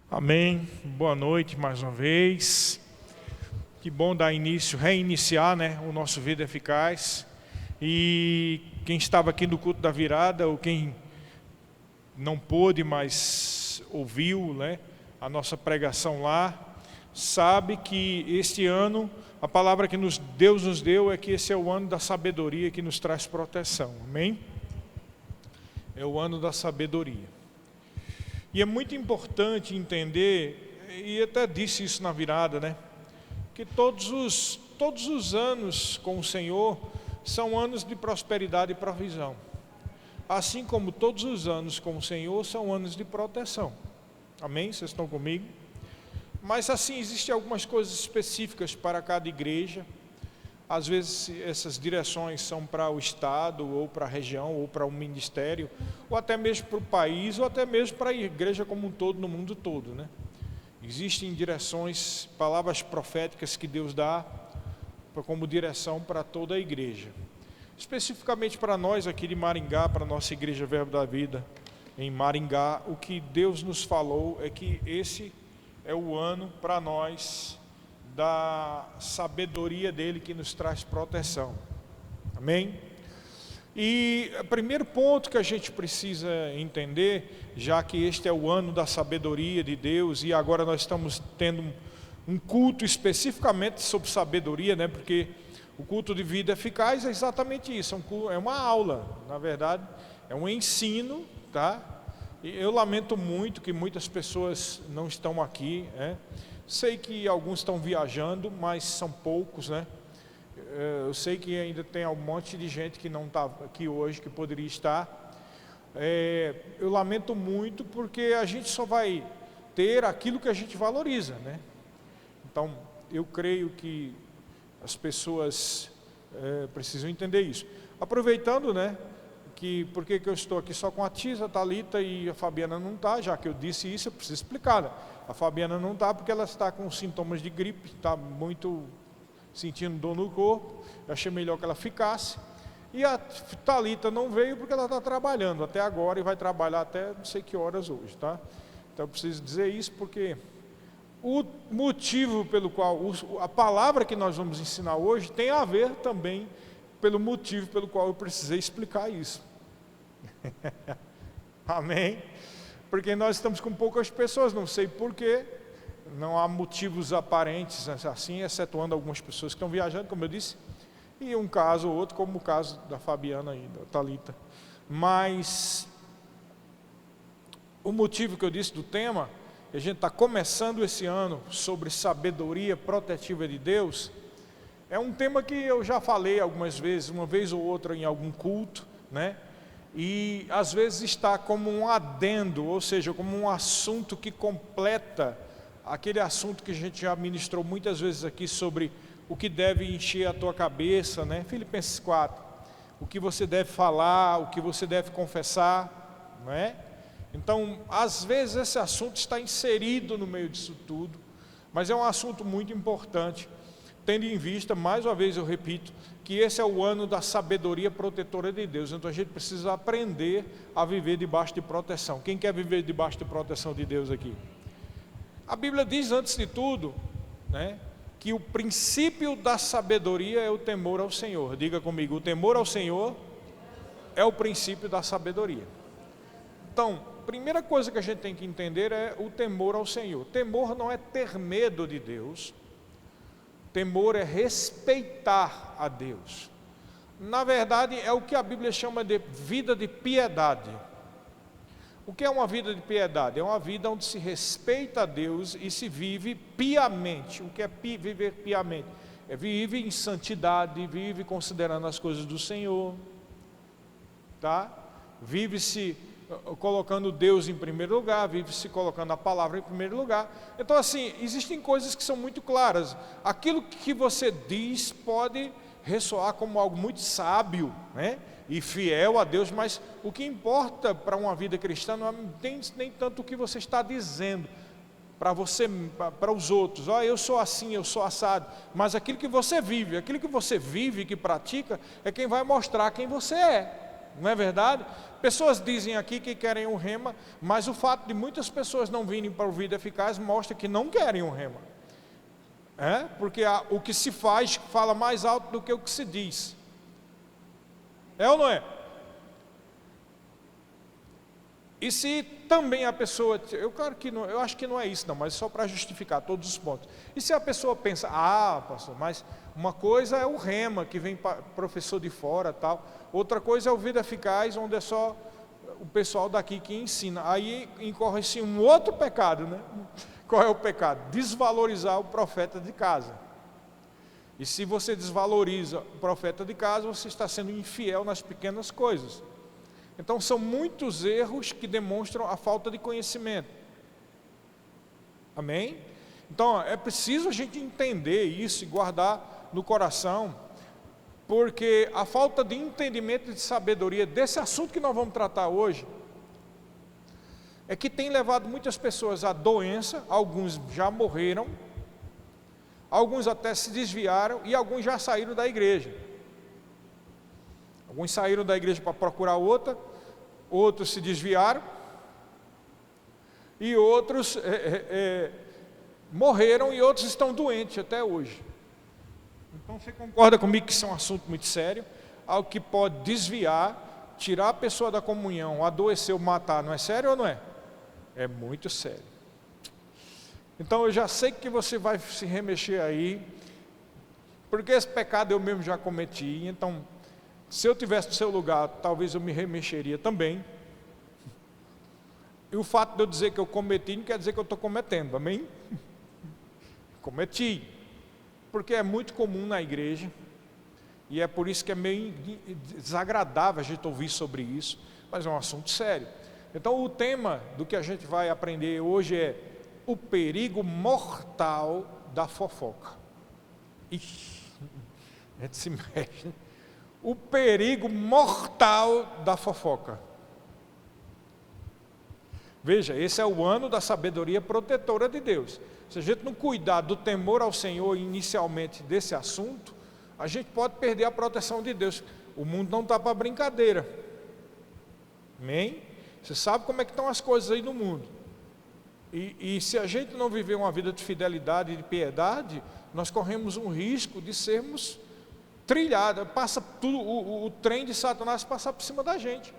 Amém. Boa noite mais uma vez. Que bom dar início, reiniciar, o nosso Vida Eficaz. E quem estava aqui no culto da virada, ou quem não pôde, mas ouviu, a nossa pregação lá, sabe que este ano, a palavra que Deus nos deu é que esse é o ano da sabedoria que nos traz proteção. Amém? É o ano da sabedoria. E é muito importante entender, e até disse isso na virada, que todos os anos com o Senhor são anos de prosperidade e provisão. Assim como todos os anos com o Senhor são anos de proteção. Amém? Vocês estão comigo? Mas assim, existem algumas coisas específicas para cada igreja. Às vezes essas direções são para o estado, ou para a região, ou para um ministério, ou até mesmo para o país, ou até mesmo para a igreja como um todo, no mundo todo, Existem direções, palavras proféticas que Deus dá como direção para toda a igreja. Especificamente para nós aqui de Maringá, para a nossa igreja Verbo da Vida em Maringá, o que Deus nos falou é que esse é o ano para nós da sabedoria dele que nos traz proteção. Amém? E o primeiro ponto que a gente precisa entender, já que este é o ano da sabedoria de Deus, e agora nós estamos tendo um culto especificamente sobre sabedoria, porque o culto de vida eficaz é exatamente isso, é uma aula, na verdade, é um ensino, E eu lamento muito que muitas pessoas não estão aqui, Sei que alguns estão viajando, mas são poucos, Eu sei que ainda tem um monte de gente que não está aqui hoje, que poderia estar. Eu lamento muito porque a gente só vai ter aquilo que a gente valoriza, Então, eu creio que as pessoas precisam entender isso. Aproveitando, por que eu estou aqui só com a Tisa, a Thalita e a Fabiana não está, já que eu disse isso, eu preciso explicar, A Fabiana não está porque ela está com sintomas de gripe, está muito sentindo dor no corpo, eu achei melhor que ela ficasse. E a Thalita não veio porque ela está trabalhando até agora e vai trabalhar até não sei que horas hoje, Então eu preciso dizer isso porque o motivo pelo qual, a palavra que nós vamos ensinar hoje tem a ver também pelo motivo pelo qual eu precisei explicar isso. Amém? Porque nós estamos com poucas pessoas, não sei porquê, não há motivos aparentes assim, excetuando algumas pessoas que estão viajando, como eu disse, e um caso ou outro, como o caso da Fabiana e da Thalita. Mas o motivo que eu disse do tema, que a gente está começando esse ano sobre sabedoria protetiva de Deus, é um tema que eu já falei algumas vezes, uma vez ou outra em algum culto, E às vezes está como um adendo, ou seja, como um assunto que completa aquele assunto que a gente já ministrou muitas vezes aqui sobre o que deve encher a tua cabeça, Filipenses 4, o que você deve falar, o que você deve confessar, Então, às vezes esse assunto está inserido no meio disso tudo, mas é um assunto muito importante, tendo em vista, mais uma vez eu repito, que esse é o ano da sabedoria protetora de Deus. Então a gente precisa aprender a viver debaixo de proteção. Quem quer viver debaixo de proteção de Deus aqui? A Bíblia diz, antes de tudo, que o princípio da sabedoria é o temor ao Senhor. Diga comigo, o temor ao Senhor é o princípio da sabedoria. Então, a primeira coisa que a gente tem que entender é o temor ao Senhor. Temor não é ter medo de Deus. Temor é respeitar a Deus. Na verdade, é o que a Bíblia chama de vida de piedade. O que é uma vida de piedade? É uma vida onde se respeita a Deus e se vive piamente. O que é viver piamente? É vive em santidade, vive considerando as coisas do Senhor, Vive-se colocando Deus em primeiro lugar, vive-se colocando a palavra em primeiro lugar. Então assim, existem coisas que são muito claras. Aquilo que você diz pode ressoar como algo muito sábio, e fiel a Deus, mas o que importa para uma vida cristã não tem nem tanto o que você está dizendo para você, para os outros. Eu sou assim, eu sou assado, mas aquilo que você vive, que pratica, é quem vai mostrar quem você é. Não é verdade? Pessoas dizem aqui que querem o rema, mas o fato de muitas pessoas não virem para o Vida Eficaz mostra que não querem o rema. Porque o que se faz fala mais alto do que o que se diz. É ou não é? E se também a pessoa, eu acho que não é isso não, mas só para justificar todos os pontos. E se a pessoa pensa, pastor, mas uma coisa é o rema, que vem professor de fora tal, outra coisa é o Vida Eficaz, onde é só o pessoal daqui que ensina. Aí incorre-se um outro pecado, né? Qual é o pecado? Desvalorizar o profeta de casa. E se você desvaloriza o profeta de casa, você está sendo infiel nas pequenas coisas. Então são muitos erros que demonstram a falta de conhecimento. Amém? Então é preciso a gente entender isso e guardar no coração, porque a falta de entendimento e de sabedoria desse assunto que nós vamos tratar hoje, é que tem levado muitas pessoas à doença. Alguns já morreram, alguns até se desviaram e alguns já saíram da igreja. Alguns saíram da igreja para procurar outra, outros se desviaram e outros morreram e outros estão doentes até hoje. Então você concorda comigo que isso é um assunto muito sério, algo que pode desviar, tirar a pessoa da comunhão, adoecer ou matar, não é sério ou não é? É muito sério. Então eu já sei que você vai se remexer aí, porque esse pecado eu mesmo já cometi. Então, se eu tivesse no seu lugar, talvez eu me remexeria também. E o fato de eu dizer que eu cometi não quer dizer que eu estou cometendo, amém? Cometi, porque é muito comum na igreja, e é por isso que é meio desagradável a gente ouvir sobre isso, mas é um assunto sério. Então o tema do que a gente vai aprender hoje é o perigo mortal da fofoca. Ixi, a gente se mexe. O perigo mortal da fofoca. Veja, esse é o ano da sabedoria protetora de Deus. Se a gente não cuidar do temor ao Senhor inicialmente desse assunto, a gente pode perder a proteção de Deus. O mundo não está para brincadeira. Amém? Você sabe como é que estão as coisas aí no mundo. E se a gente não viver uma vida de fidelidade e de piedade, nós corremos um risco de sermos trilhados. Passa tudo, o trem de Satanás passar por cima da gente.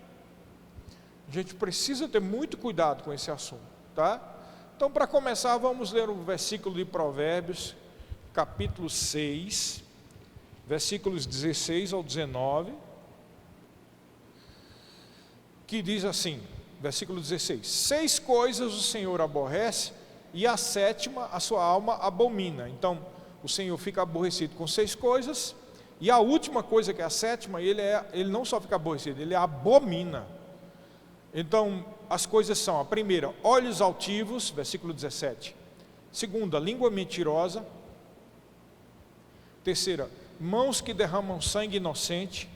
A gente precisa ter muito cuidado com esse assunto, tá? Então, para começar, vamos ler o versículo de Provérbios, capítulo 6, versículos 16 ao 19, que diz assim, versículo 16: 6 coisas o Senhor aborrece, e a sétima a sua alma abomina. Então, o Senhor fica aborrecido com 6 coisas, e a última coisa, que é a sétima, ele não só fica aborrecido, ele abomina. Então, as coisas são: a primeira, olhos altivos, versículo 17. Segunda, língua mentirosa. Terceira, mãos que derramam sangue inocente.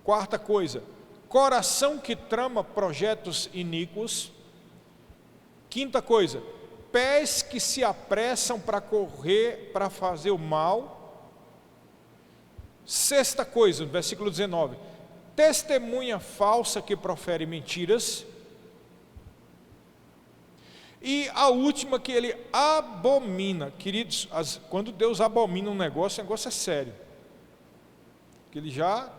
Quarta coisa, coração que trama projetos iníquos. Quinta coisa, pés que se apressam para correr, para fazer o mal. Sexta coisa, versículo 19, testemunha falsa que profere mentiras. E a última, que ele abomina. Queridos, quando Deus abomina um negócio, o negócio é sério. Que ele já...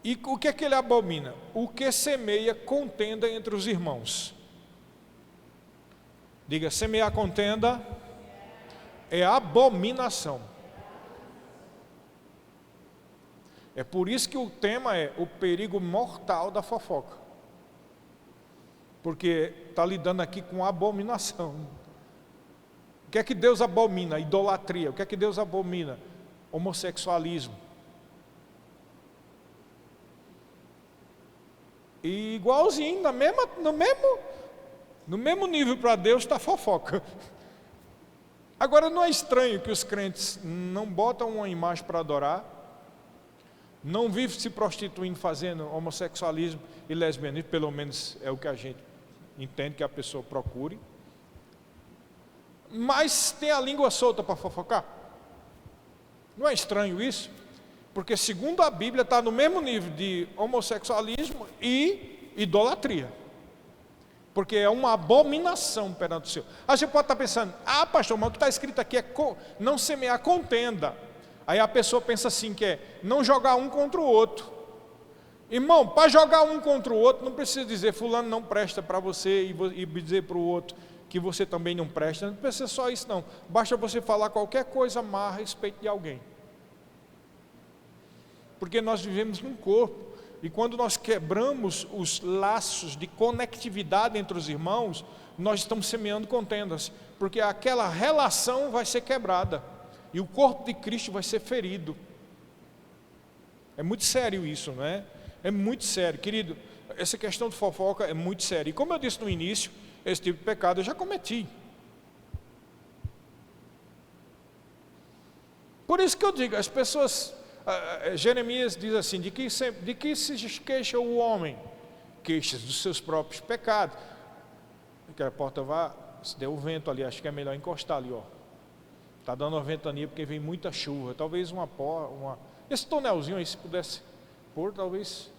E o que é que ele abomina? O que semeia contenda entre os irmãos. Diga, semear contenda é abominação. É por isso que o tema é o perigo mortal da fofoca. Porque está lidando aqui com abominação. O que é que Deus abomina? Idolatria. O que é que Deus abomina? Homossexualismo. E igualzinho, no mesmo nível para Deus está fofoca. Agora não é estranho que os crentes não botam uma imagem para adorar, não vivem se prostituindo, fazendo homossexualismo e lesbianismo, pelo menos é o que a gente entende que a pessoa procure, mas tem a língua solta para fofocar. Não é estranho isso? Porque segundo a Bíblia está no mesmo nível de homossexualismo e idolatria. Porque é uma abominação perante o Senhor. A gente pode estar pensando, pastor, mas o que está escrito aqui é não semear contenda. Aí a pessoa pensa assim, que é não jogar um contra o outro. Irmão, para jogar um contra o outro, não precisa dizer fulano não presta para você e dizer para o outro que você também não presta. Não precisa só isso não. Basta você falar qualquer coisa má a respeito de alguém. Porque nós vivemos num corpo. E quando nós quebramos os laços de conectividade entre os irmãos, nós estamos semeando contendas, porque aquela relação vai ser quebrada, e o corpo de Cristo vai ser ferido. É muito sério isso, não é? É muito sério, querido, essa questão de fofoca é muito séria, e como eu disse no início, esse tipo de pecado eu já cometi. Por isso que eu digo, as pessoas... Jeremias diz assim, de que se queixa o homem? Queixas dos seus próprios pecados. Que a porta vá, se der o vento ali, acho que é melhor encostar ali, ó. Está dando uma ventania porque vem muita chuva, talvez esse tonelzinho aí, se pudesse pôr, talvez,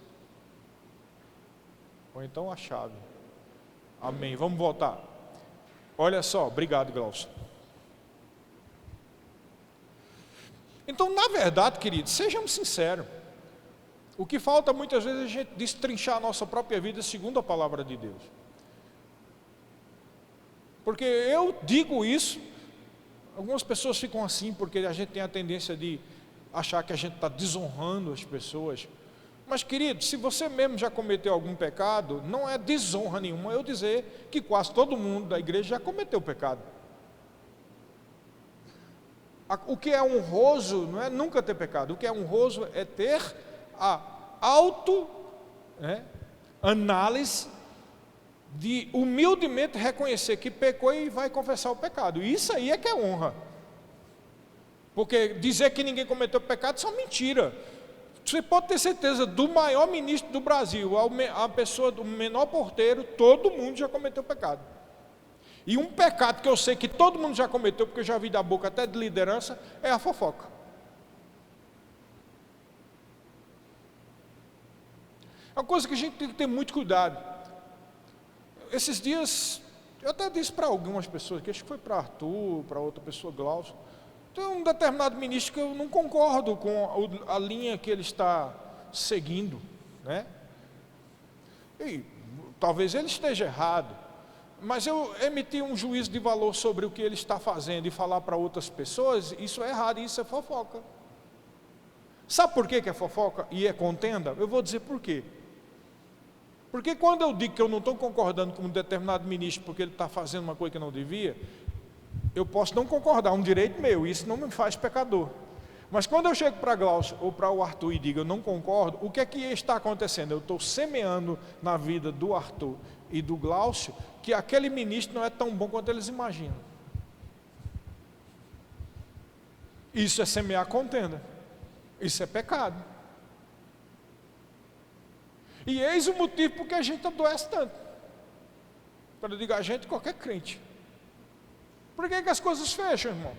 ou então a chave. Amém, vamos voltar. Olha só, obrigado, Glaucio. Então, na verdade, queridos, sejamos sinceros. O que falta muitas vezes é a gente destrinchar a nossa própria vida segundo a palavra de Deus. Porque eu digo isso, algumas pessoas ficam assim, porque a gente tem a tendência de achar que a gente está desonrando as pessoas. Mas, querido, se você mesmo já cometeu algum pecado, não é desonra nenhuma eu dizer que quase todo mundo da igreja já cometeu pecado. O que é honroso não é nunca ter pecado. O que é honroso é ter a análise de humildemente reconhecer que pecou e vai confessar o pecado. Isso aí é que é honra. Porque dizer que ninguém cometeu pecado é só mentira. Você pode ter certeza, do maior ministro do Brasil a pessoa do menor porteiro, todo mundo já cometeu pecado. E um pecado que eu sei que todo mundo já cometeu, porque eu já vi da boca até de liderança, é a fofoca. É uma coisa que a gente tem que ter muito cuidado. Esses dias, eu até disse para algumas pessoas, que acho que foi para Arthur, para outra pessoa, Glaucio, tem um determinado ministro que eu não concordo com a linha que ele está seguindo, né? E talvez ele esteja errado, mas eu emitir um juízo de valor sobre o que ele está fazendo e falar para outras pessoas, isso é errado, isso é fofoca. Sabe por que é fofoca e é contenda? Eu vou dizer por quê. Porque quando eu digo que eu não estou concordando com um determinado ministro porque ele está fazendo uma coisa que não devia, eu posso não concordar, é um direito meu, isso não me faz pecador. Mas quando eu chego para Glaucio ou para o Arthur e digo eu não concordo, o que é que está acontecendo? Eu estou semeando na vida do Arthur e do Glaucio que aquele ministro não é tão bom quanto eles imaginam. Isso é semear contenda. Isso é pecado. E eis o motivo porque a gente adoece tanto. Quando eu digo a gente, qualquer crente. Por que as coisas fecham, irmão?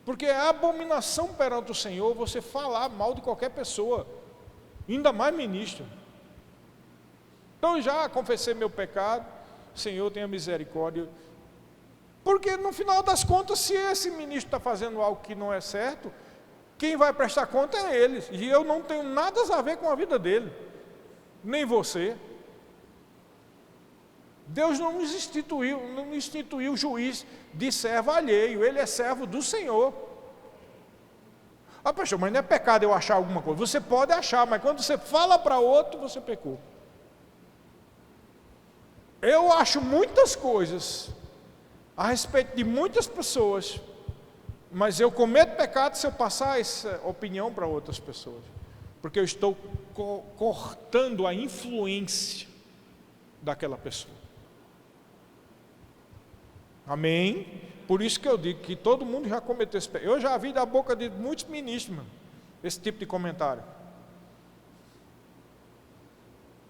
Porque é abominação perante o Senhor você falar mal de qualquer pessoa, ainda mais ministro. Então já confessei meu pecado, Senhor tenha misericórdia. Porque no final das contas, se esse ministro está fazendo algo que não é certo, quem vai prestar conta é ele, e eu não tenho nada a ver com a vida dele, nem você. Deus não instituiu juiz de servo alheio, ele é servo do Senhor. Pastor, mas não é pecado eu achar alguma coisa. Você pode achar, mas quando você fala para outro, você pecou. Eu acho muitas coisas a respeito de muitas pessoas, mas eu cometo pecado se eu passar essa opinião para outras pessoas, porque eu estou cortando a influência daquela pessoa. Amém? Por isso que eu digo que todo mundo já cometeu esse pecado. Eu já vi da boca de muitos ministros, mano, esse tipo de comentário.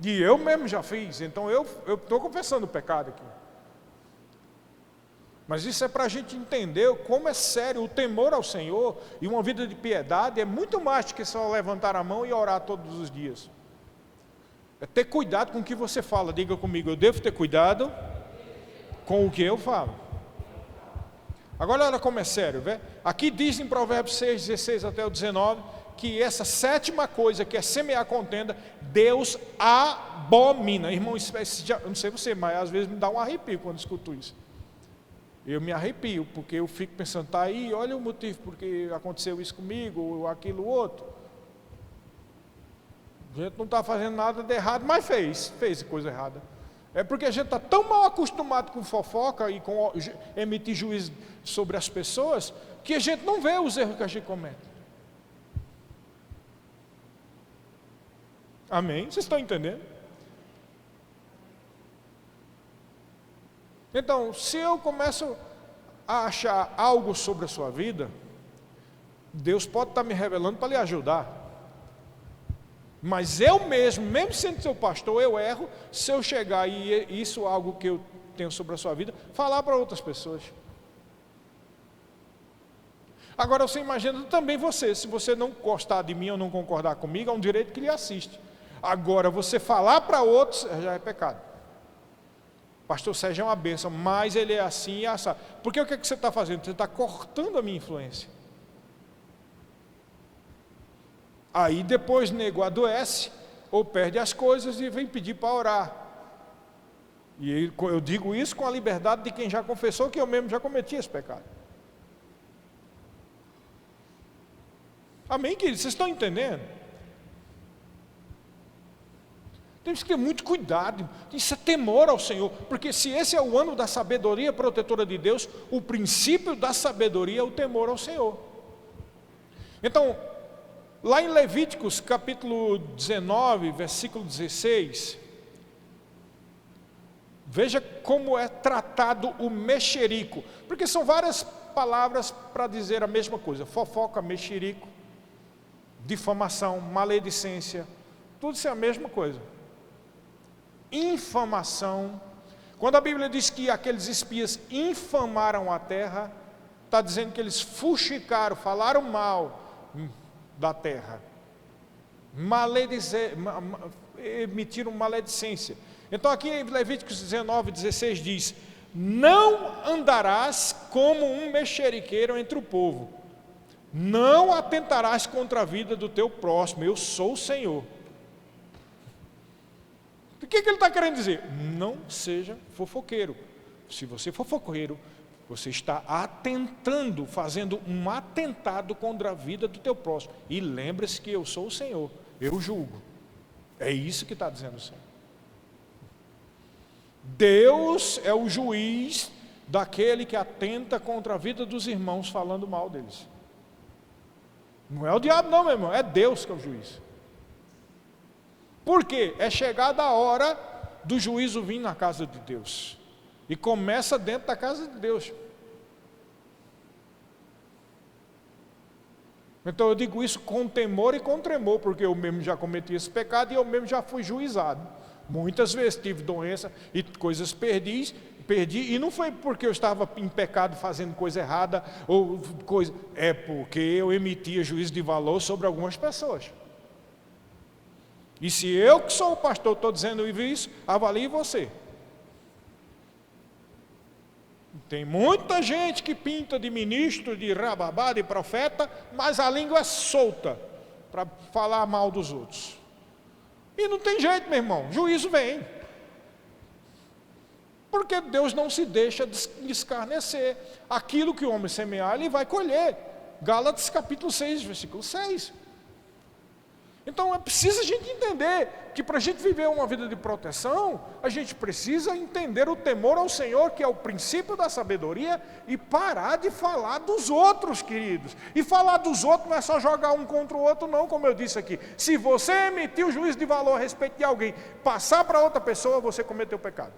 E eu mesmo já fiz, então eu estou confessando o pecado aqui. Mas isso é para a gente entender como é sério o temor ao Senhor, e uma vida de piedade é muito mais do que só levantar a mão e orar todos os dias. É ter cuidado com o que você fala. Diga comigo, eu devo ter cuidado com o que eu falo. Agora olha como é sério, vê? Aqui diz em Provérbios 6, 16 até o 19, que essa sétima coisa, que é semear contenda, Deus abomina. Irmão, eu não sei você, mas às vezes me dá um arrepio quando escuto isso. Eu me arrepio, porque eu fico pensando, tá aí, olha o motivo porque aconteceu isso comigo, ou aquilo outro. A gente não está fazendo nada de errado, mas fez coisa errada. É porque a gente está tão mal acostumado com fofoca e com emitir juízo sobre as pessoas, que a gente não vê os erros que a gente comete. Amém? Vocês estão entendendo? Então, se eu começo a achar algo sobre a sua vida, Deus pode estar me revelando para lhe ajudar. Mas eu mesmo sendo seu pastor, eu erro se eu chegar e isso é algo que eu tenho sobre a sua vida, falar para outras pessoas. Agora você imagina também você, se você não gostar de mim ou não concordar comigo, é um direito que lhe assiste. Agora você falar para outros já é pecado. Pastor Sérgio é uma bênção, mas ele é assim e assado. Porque o que você está fazendo? Você está cortando a minha influência. Aí depois nego adoece, ou perde as coisas e vem pedir para orar. E eu digo isso com a liberdade de quem já confessou que eu mesmo já cometi esse pecado. Amém, queridos? Vocês estão entendendo? Temos que ter muito cuidado, isso é temor ao Senhor, porque se esse é o ano da sabedoria protetora de Deus, o princípio da sabedoria é o temor ao Senhor. Então, lá em Levíticos capítulo 19, versículo 16, veja como é tratado o mexerico, porque são várias palavras para dizer a mesma coisa: fofoca, mexerico, difamação, maledicência, tudo isso é a mesma coisa. Infamação, quando a Bíblia diz que aqueles espias infamaram a terra, está dizendo que eles fuxicaram, falaram mal da terra, emitiram maledicência. Então aqui em Levíticos 19, 16 diz: não andarás como um mexeriqueiro entre o povo, não atentarás contra a vida do teu próximo, eu sou o Senhor. O que ele está querendo dizer? Não seja fofoqueiro. Se você for fofoqueiro, você está atentando, fazendo um atentado contra a vida do teu próximo. E lembre-se que eu sou o Senhor, eu julgo. É isso que está dizendo o Senhor. Deus é o juiz daquele que atenta contra a vida dos irmãos, falando mal deles. Não é o diabo não, meu irmão, é Deus que é o juiz. Por quê? É chegada a hora do juízo vir na casa de Deus. E começa dentro da casa de Deus. Então eu digo isso com temor e com tremor, porque eu mesmo já cometi esse pecado e eu mesmo já fui juizado. Muitas vezes tive doença e coisas perdi, e não foi porque eu estava em pecado fazendo coisa errada, ou coisa, é porque eu emitia juízo de valor sobre algumas pessoas. E se eu que sou o pastor estou dizendo isso, avalie você. Tem muita gente que pinta de ministro, de rababá, de profeta, mas a língua é solta para falar mal dos outros. E não tem jeito, meu irmão, juízo vem. Porque Deus não se deixa escarnecer. Aquilo que o homem semear, ele vai colher. Gálatas capítulo 6, versículo 6. Então é preciso a gente entender que para a gente viver uma vida de proteção, a gente precisa entender o temor ao Senhor, que é o princípio da sabedoria, e parar de falar dos outros, queridos. E falar dos outros não é só jogar um contra o outro não, como eu disse aqui. Se você emitir o juízo de valor a respeito de alguém, passar para outra pessoa, você cometeu pecado.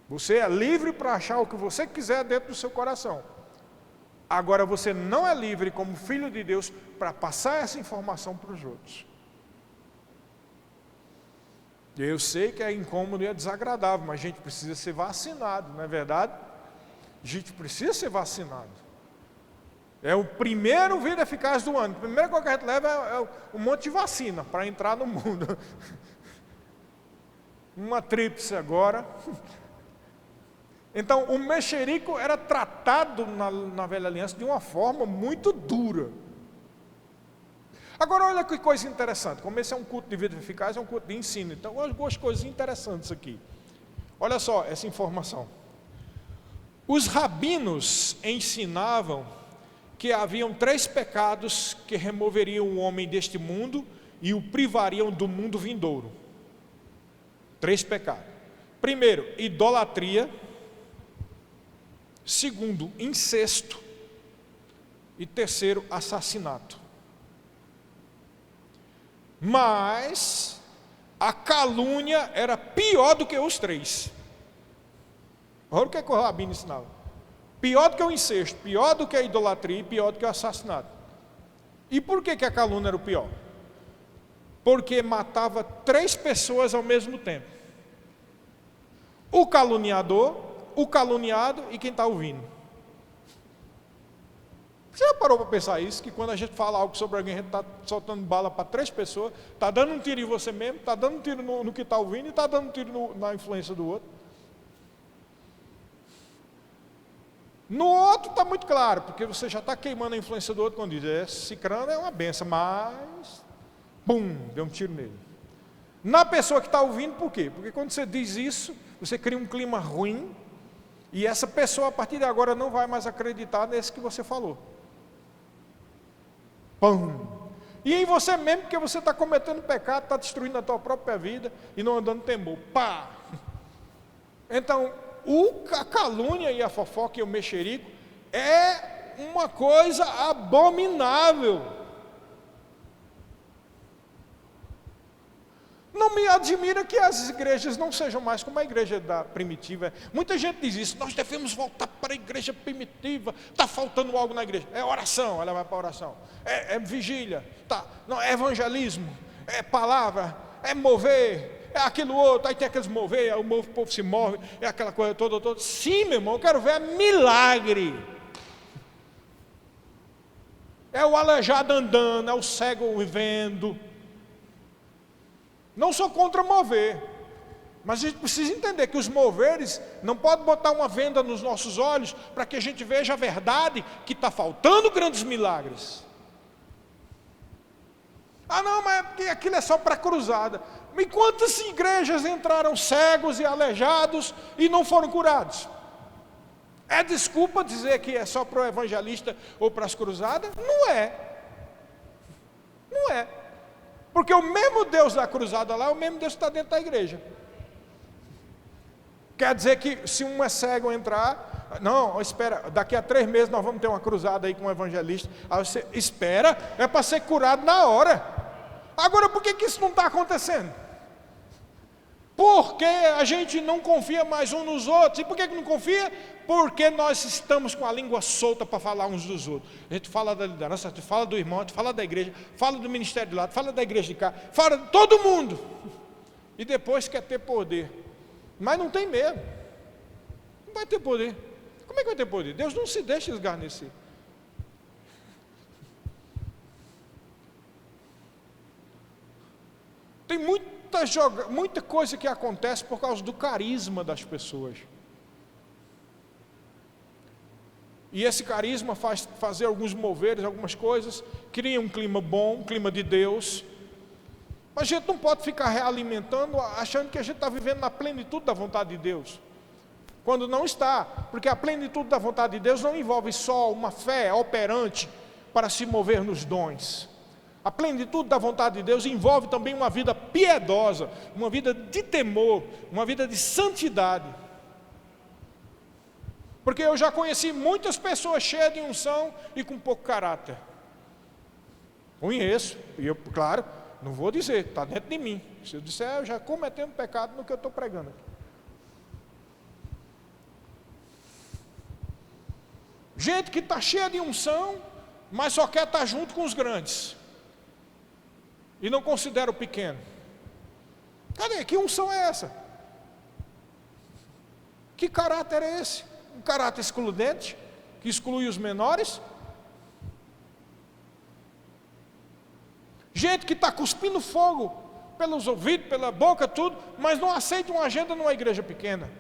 Você é livre para achar o que você quiser dentro do seu coração. Agora você não é livre como filho de Deus para passar essa informação para os outros. Eu sei que é incômodo e é desagradável, mas a gente precisa ser vacinado, não é verdade? gente precisa ser vacinado. É o primeiro vírus eficaz do ano. A primeira coisa que a gente leva é um monte de vacina para entrar no mundo. Uma tríplice agora. Então, o mexerico era tratado na velha aliança de uma forma muito dura. Agora, olha que coisa interessante. Como esse é um culto de vida eficaz, é um culto de ensino. Então, algumas coisas interessantes aqui. Olha só essa informação. Os rabinos ensinavam que haviam 3 pecados que removeriam o homem deste mundo e o privariam do mundo vindouro. 3 pecados. Primeiro, idolatria. Segundo, incesto. E terceiro, assassinato. Mas a calúnia era pior do que os 3. Olha o que o rabino ensinava. Pior do que o incesto, pior do que a idolatria e pior do que o assassinato. E por que a calúnia era o pior? Porque matava 3 pessoas ao mesmo tempo. O caluniador, o caluniado e quem está ouvindo. Você já parou para pensar isso? Que quando a gente fala algo sobre alguém, a gente está soltando bala para 3 pessoas, está dando um tiro em você mesmo, está dando um tiro no que está ouvindo e está dando um tiro na influência do outro. No outro está muito claro, porque você já está queimando a influência do outro quando diz, esse crânio é uma benção, mas, bum, deu um tiro nele. Na pessoa que está ouvindo, por quê? Porque quando você diz isso, você cria um clima ruim, e essa pessoa a partir de agora não vai mais acreditar nesse que você falou. Pum! E em você mesmo, porque você está cometendo pecado, está destruindo a tua própria vida, e não andando temor. Pá! Então, a calúnia e a fofoca e o mexerico é uma coisa abominável. Não me admira que as igrejas não sejam mais como a igreja primitiva. Muita gente diz isso, nós devemos voltar para a igreja primitiva, está faltando algo na igreja. É oração, ela vai para a oração. É vigília, não, é evangelismo, é palavra, é mover. É aquilo outro, aí tem aqueles mover, o povo se move, é aquela coisa toda. Sim, meu irmão, eu quero ver milagre. É o aleijado andando, é o cego vendo. Não sou contra mover, mas a gente precisa entender que os moveres não podem botar uma venda nos nossos olhos para que a gente veja a verdade que está faltando grandes milagres. Ah não, mas é porque aquilo é só para cruzada. E quantas igrejas entraram cegos e aleijados e não foram curados? É desculpa dizer que é só para o evangelista ou para as cruzadas? Não é. Não é. Porque o mesmo Deus da cruzada lá, é o mesmo Deus que está dentro da igreja. Quer dizer que se um é cego entrar, não, espera, daqui a 3 meses nós vamos ter uma cruzada aí com um evangelista. Aí você espera, é para ser curado na hora. Agora por que isso não está acontecendo? Porque a gente não confia mais uns nos outros. E por que não confia? Porque nós estamos com a língua solta para falar uns dos outros. A gente fala da liderança, a gente fala do irmão, a gente fala da igreja, fala do ministério de lá, fala da igreja de cá, fala de todo mundo. E depois quer ter poder. Mas não tem medo. Não vai ter poder. Como é que vai ter poder? Deus não se deixa esgarnecer. Tem muita coisa que acontece por causa do carisma das pessoas. E esse carisma faz fazer alguns moveres, algumas coisas, cria um clima bom, um clima de Deus. Mas a gente não pode ficar realimentando, achando que a gente está vivendo na plenitude da vontade de Deus. Quando não está, porque a plenitude da vontade de Deus não envolve só uma fé operante para se mover nos dons. A plenitude da vontade de Deus envolve também uma vida piedosa, uma vida de temor, uma vida de santidade. Porque eu já conheci muitas pessoas cheias de unção e com pouco caráter. Conheço, e eu, claro, não vou dizer, está dentro de mim. Se eu disser, eu já cometendo pecado no que eu estou pregando aqui. Gente que está cheia de unção, mas só quer estar junto com os grandes. E não considera o pequeno. Cadê? Que unção é essa? Que caráter é esse? um caráter excludente, que exclui os menores. Gente que está cuspindo fogo pelos ouvidos, pela boca, tudo, mas não aceita uma agenda numa igreja pequena,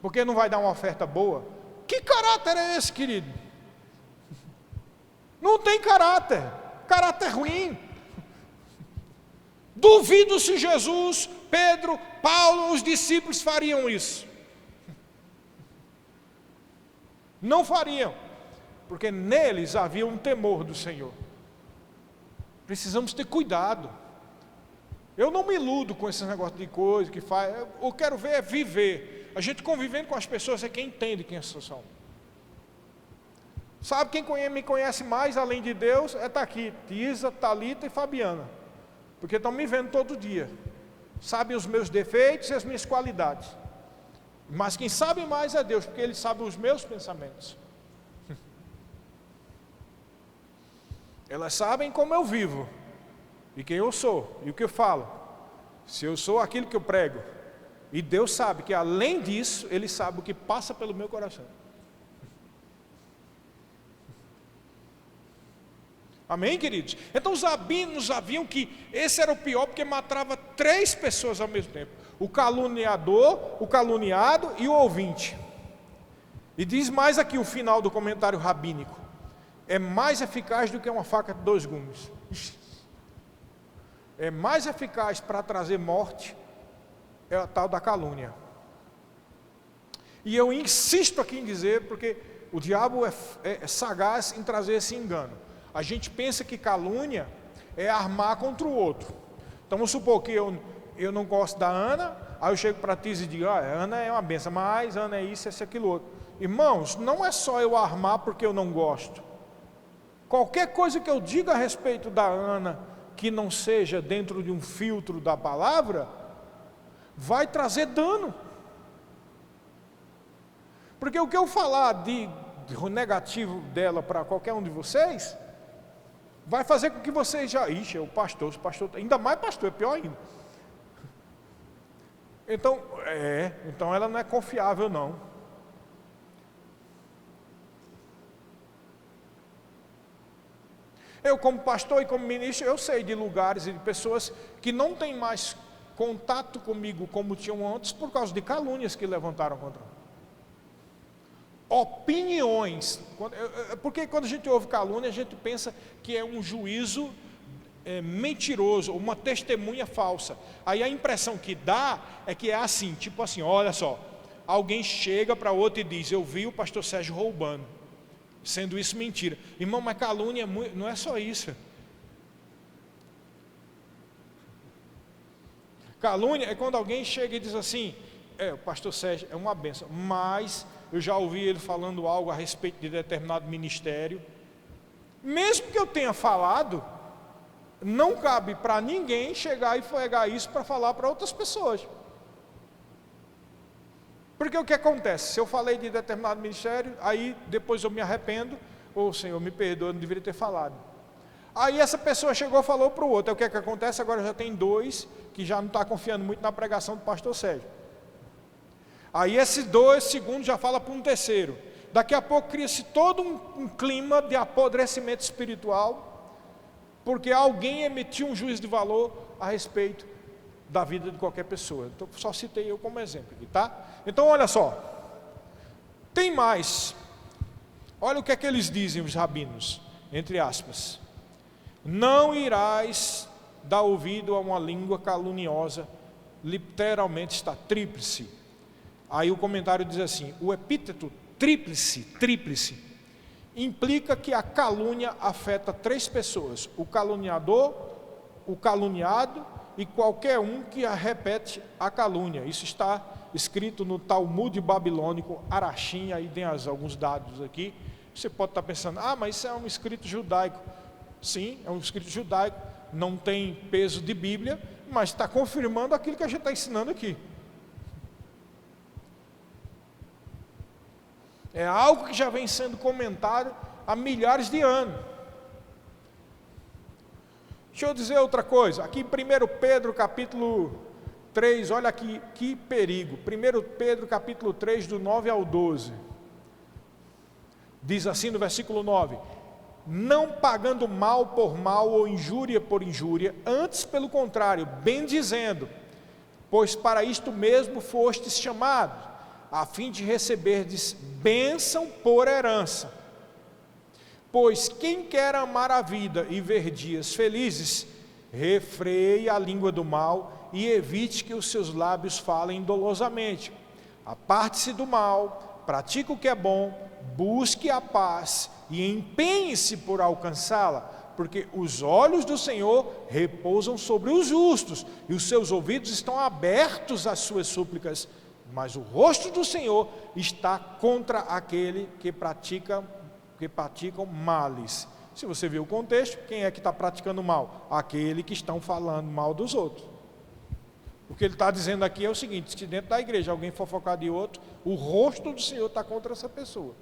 porque não vai dar uma oferta boa. Que caráter é esse, querido? Não tem caráter, caráter ruim. Duvido se Jesus, Pedro, Paulo, os discípulos fariam isso. Não fariam, porque neles havia um temor do Senhor. Precisamos ter cuidado. Eu não me iludo com esse negócio de coisa que faz. Eu quero ver é viver. A gente convivendo com as pessoas é quem entende quem essas são. Sabe quem me conhece mais além de Deus? Está aqui, Tisa, Thalita e Fabiana, porque estão me vendo todo dia. Sabem os meus defeitos e as minhas qualidades. Mas quem sabe mais é Deus, porque Ele sabe os meus pensamentos. Elas sabem como eu vivo, e quem eu sou, e o que eu falo. Se eu sou aquilo que eu prego. E Deus sabe que além disso, Ele sabe o que passa pelo meu coração. Amém, queridos? Então os rabinos sabiam que esse era o pior, porque matava 3 pessoas ao mesmo tempo: o caluniador, o caluniado e o ouvinte. E diz mais aqui o final do comentário rabínico: é mais eficaz do que uma faca de 2 gumes. É mais eficaz para trazer morte, é a tal da calúnia. E eu insisto aqui em dizer, porque o diabo é sagaz em trazer esse engano. A gente pensa que calúnia é armar contra o outro. Então vamos supor que eu não gosto da Ana, aí eu chego para ti e digo: Ana é uma benção, mas Ana é isso, esse, aquilo outro. Irmãos, não é só eu armar porque eu não gosto. Qualquer coisa que eu diga a respeito da Ana, que não seja dentro de um filtro da palavra, vai trazer dano. Porque o que eu falar de negativo dela para qualquer um de vocês, vai fazer com que vocês já... Ixi, é o pastor, ainda mais pastor, é pior ainda. Então ela não é confiável não. Eu como pastor e como ministro, eu sei de lugares e de pessoas que não têm mais contato comigo como tinham antes, por causa de calúnias que levantaram contra mim. Opiniões, porque quando a gente ouve calúnia, a gente pensa que é um juízo mentiroso, uma testemunha falsa. Aí a impressão que dá é que é assim, tipo assim: olha só, alguém chega para outro e diz: eu vi o pastor Sérgio roubando, sendo isso mentira. Irmão, mas calúnia não é só isso. Calúnia é quando alguém chega e diz assim: o pastor Sérgio é uma benção, mas eu já ouvi ele falando algo a respeito de determinado ministério. Mesmo que eu tenha falado, não cabe para ninguém chegar e fregar isso para falar para outras pessoas. Porque o que acontece? Se eu falei de determinado ministério, aí depois eu me arrependo: Senhor, me perdoa, eu não deveria ter falado. Aí essa pessoa chegou e falou para o outro. O que é que acontece? Agora já tem 2 que já não está confiando muito na pregação do pastor Sérgio. Aí esses 2 segundos já fala para um terceiro. Daqui a pouco cria-se todo um clima de apodrecimento espiritual, porque alguém emitiu um juízo de valor a respeito da vida de qualquer pessoa. Então só citei eu como exemplo aqui, tá? Então olha só, tem mais. Olha o que é que eles dizem, os rabinos, entre aspas: não irás dar ouvido a uma língua caluniosa. Literalmente está tríplice. Aí o comentário diz assim: o epíteto tríplice, implica que a calúnia afeta 3 pessoas: o caluniador, o caluniado e qualquer um que repete a calúnia. Isso está escrito no Talmud babilônico, Arachim. Aí tem alguns dados aqui. Você pode estar pensando: mas isso é um escrito judaico. Sim, é um escrito judaico, não tem peso de Bíblia, mas está confirmando aquilo que a gente está ensinando aqui. É algo que já vem sendo comentado há milhares de anos. Deixa eu dizer outra coisa. Aqui em 1 Pedro capítulo 3, olha aqui, que perigo. 1 Pedro capítulo 3, do 9 ao 12. Diz assim no versículo 9: não pagando mal por mal ou injúria por injúria, antes pelo contrário, bem dizendo, pois para isto mesmo fostes chamados, a fim de receberdes bênção por herança. Pois quem quer amar a vida e ver dias felizes, refreie a língua do mal e evite que os seus lábios falem dolosamente. Aparte-se do mal, pratique o que é bom, busque a paz e empenhe-se por alcançá-la, porque os olhos do Senhor repousam sobre os justos e os seus ouvidos estão abertos às suas súplicas, mas o rosto do Senhor está contra aquele que praticam males. Se você ver o contexto, quem é que está praticando mal? Aquele que estão falando mal dos outros. O que ele está dizendo aqui é o seguinte: se dentro da igreja alguém fofocar de outro, o rosto do Senhor está contra essa pessoa.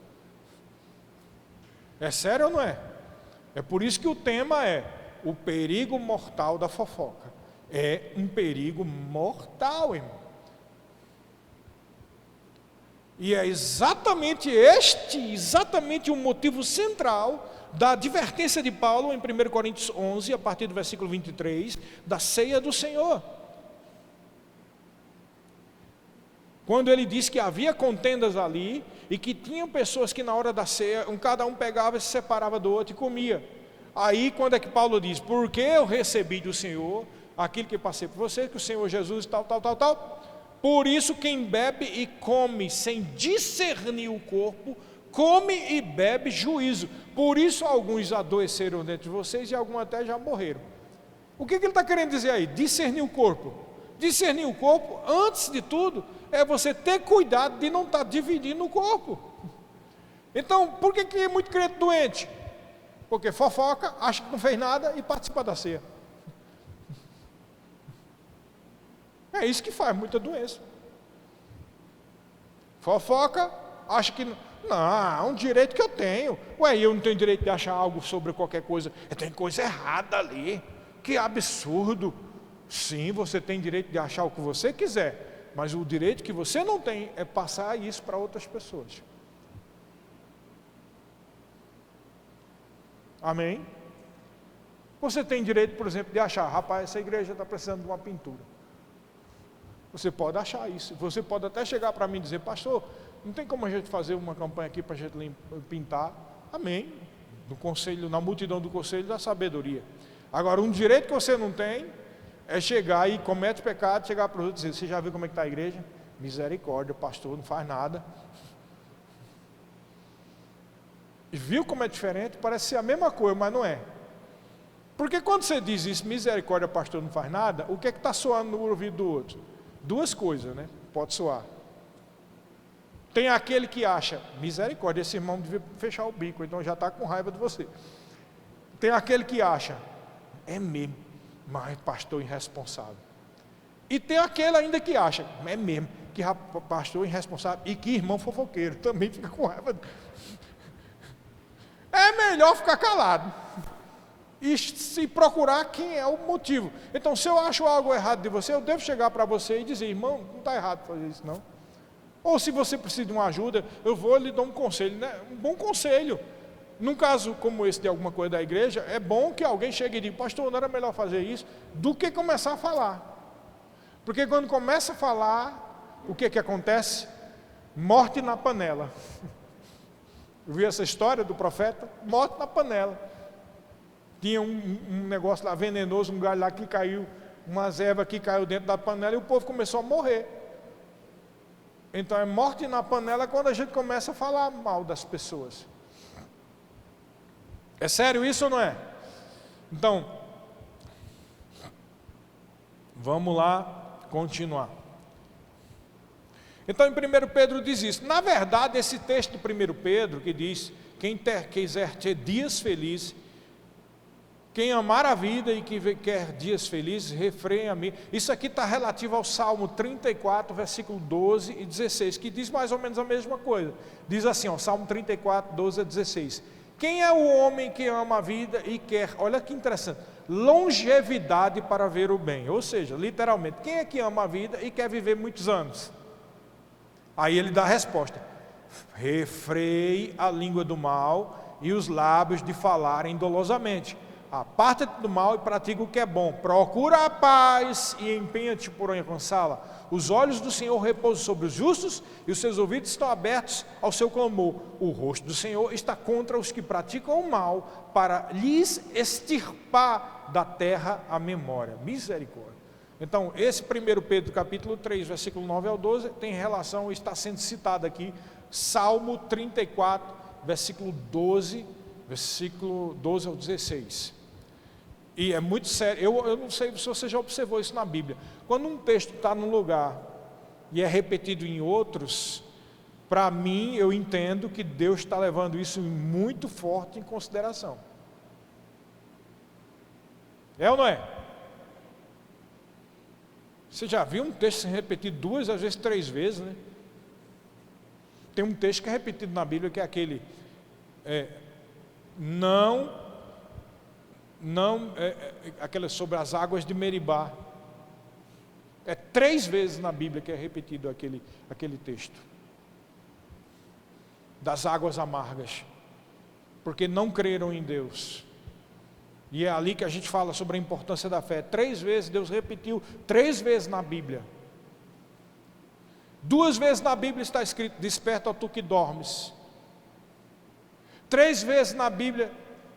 É sério ou não é? É por isso que o tema é o perigo mortal da fofoca. É um perigo mortal, irmão. E é exatamente o motivo central da advertência de Paulo em 1 Coríntios 11, a partir do versículo 23, da ceia do Senhor. Quando ele diz que havia contendas ali, e que tinham pessoas que na hora da ceia, cada um pegava e se separava do outro e comia. Aí quando é que Paulo diz: porque eu recebi do Senhor aquilo que passei por você, que o Senhor Jesus tal, por isso quem bebe e come sem discernir o corpo, come e bebe juízo. Por isso alguns adoeceram dentro de vocês e alguns até já morreram. O que ele está querendo dizer aí? Discernir o corpo. Discernir o corpo, antes de tudo, é você ter cuidado de não estar dividindo o corpo. Então, por que é muito crente doente? Porque fofoca, acha que não fez nada e participa da ceia. É isso que faz muita doença. Fofoca, acha que não, é um direito que eu tenho. Ué, eu não tenho direito de achar algo sobre qualquer coisa. Tem coisa errada ali. Que absurdo. Sim, você tem direito de achar o que você quiser, mas o direito que você não tem é passar isso para outras pessoas. Amém? Você tem direito, por exemplo, de achar: rapaz, essa igreja está precisando de uma pintura. Você pode achar isso. Você pode até chegar para mim e dizer: pastor, não tem como a gente fazer uma campanha aqui para a gente pintar? Amém? No conselho, na multidão do conselho da sabedoria. Agora, um direito que você não tem é chegar e comete pecado, chegar para os outros e dizer: você já viu como é que está a igreja? Misericórdia, o pastor não faz nada. E viu como é diferente? Parece ser a mesma coisa, mas não é. Porque quando você diz isso: misericórdia, o pastor não faz nada, o que é que está soando no ouvido do outro? Duas coisas, né? Pode soar. Tem aquele que acha: misericórdia, esse irmão devia fechar o bico, então já está com raiva de você. Tem aquele que acha: é mesmo, mas pastor irresponsável. E tem aquele ainda que acha: é mesmo, que pastor irresponsável e que irmão fofoqueiro, também fica com raiva. É melhor ficar calado e se procurar quem é o motivo. Então, se eu acho algo errado de você, eu devo chegar para você e dizer: irmão, não está errado fazer isso não. Ou se você precisa de uma ajuda, eu vou lhe dar um conselho, né? Um bom conselho. Num caso como esse de alguma coisa da igreja, é bom que alguém chegue e diga: pastor, não era melhor fazer isso, do que começar a falar. Porque quando começa a falar, o que acontece? Morte na panela. Eu vi essa história do profeta: morte na panela. Tinha um negócio lá venenoso, um galho lá que caiu, umas ervas que caiu dentro da panela e o povo começou a morrer. Então é morte na panela quando a gente começa a falar mal das pessoas. É sério isso ou não é? Então, vamos lá continuar. Então em 1 Pedro diz isso. Na verdade, esse texto do 1 Pedro que diz: quem quiser ter dias felizes, quem amar a vida e que quer dias felizes, refreie a mim. Isso aqui está relativo ao Salmo 34, versículo 12 e 16, que diz mais ou menos a mesma coisa. Diz assim, ó, Salmo 34, 12 a 16: quem é o homem que ama a vida e quer, olha que interessante, longevidade para ver o bem. Ou seja, literalmente, quem é que ama a vida e quer viver muitos anos? Aí ele dá a resposta: refreie a língua do mal e os lábios de falarem dolosamente. Aparta-te do mal e pratica o que é bom. Procura a paz e empenha-te por alcançá-la. Os olhos do Senhor repousam sobre os justos e os seus ouvidos estão abertos ao seu clamor. O rosto do Senhor está contra os que praticam o mal, para lhes extirpar da terra a memória. Misericórdia. Então, esse 1 Pedro capítulo 3, versículo 9 ao 12, tem relação, está sendo citado aqui, Salmo 34, versículo 12 ao 16. E é muito sério. Eu não sei se você já observou isso na Bíblia. Quando um texto está num lugar e é repetido em outros, para mim, eu entendo que Deus está levando isso muito forte em consideração. É ou não é? Você já viu um texto sendo repetido 2, às vezes 3 vezes, né? Tem um texto que é repetido na Bíblia, que é aquele: aquela sobre as águas de Meribá. É 3 vezes na Bíblia que é repetido aquele texto das águas amargas, porque não creram em Deus. E é ali que a gente fala sobre a importância da fé. 3 vezes Deus repetiu, 3 vezes na Bíblia. 2 vezes na Bíblia está escrito: desperta, ó tu que dormes. 3 vezes na Bíblia,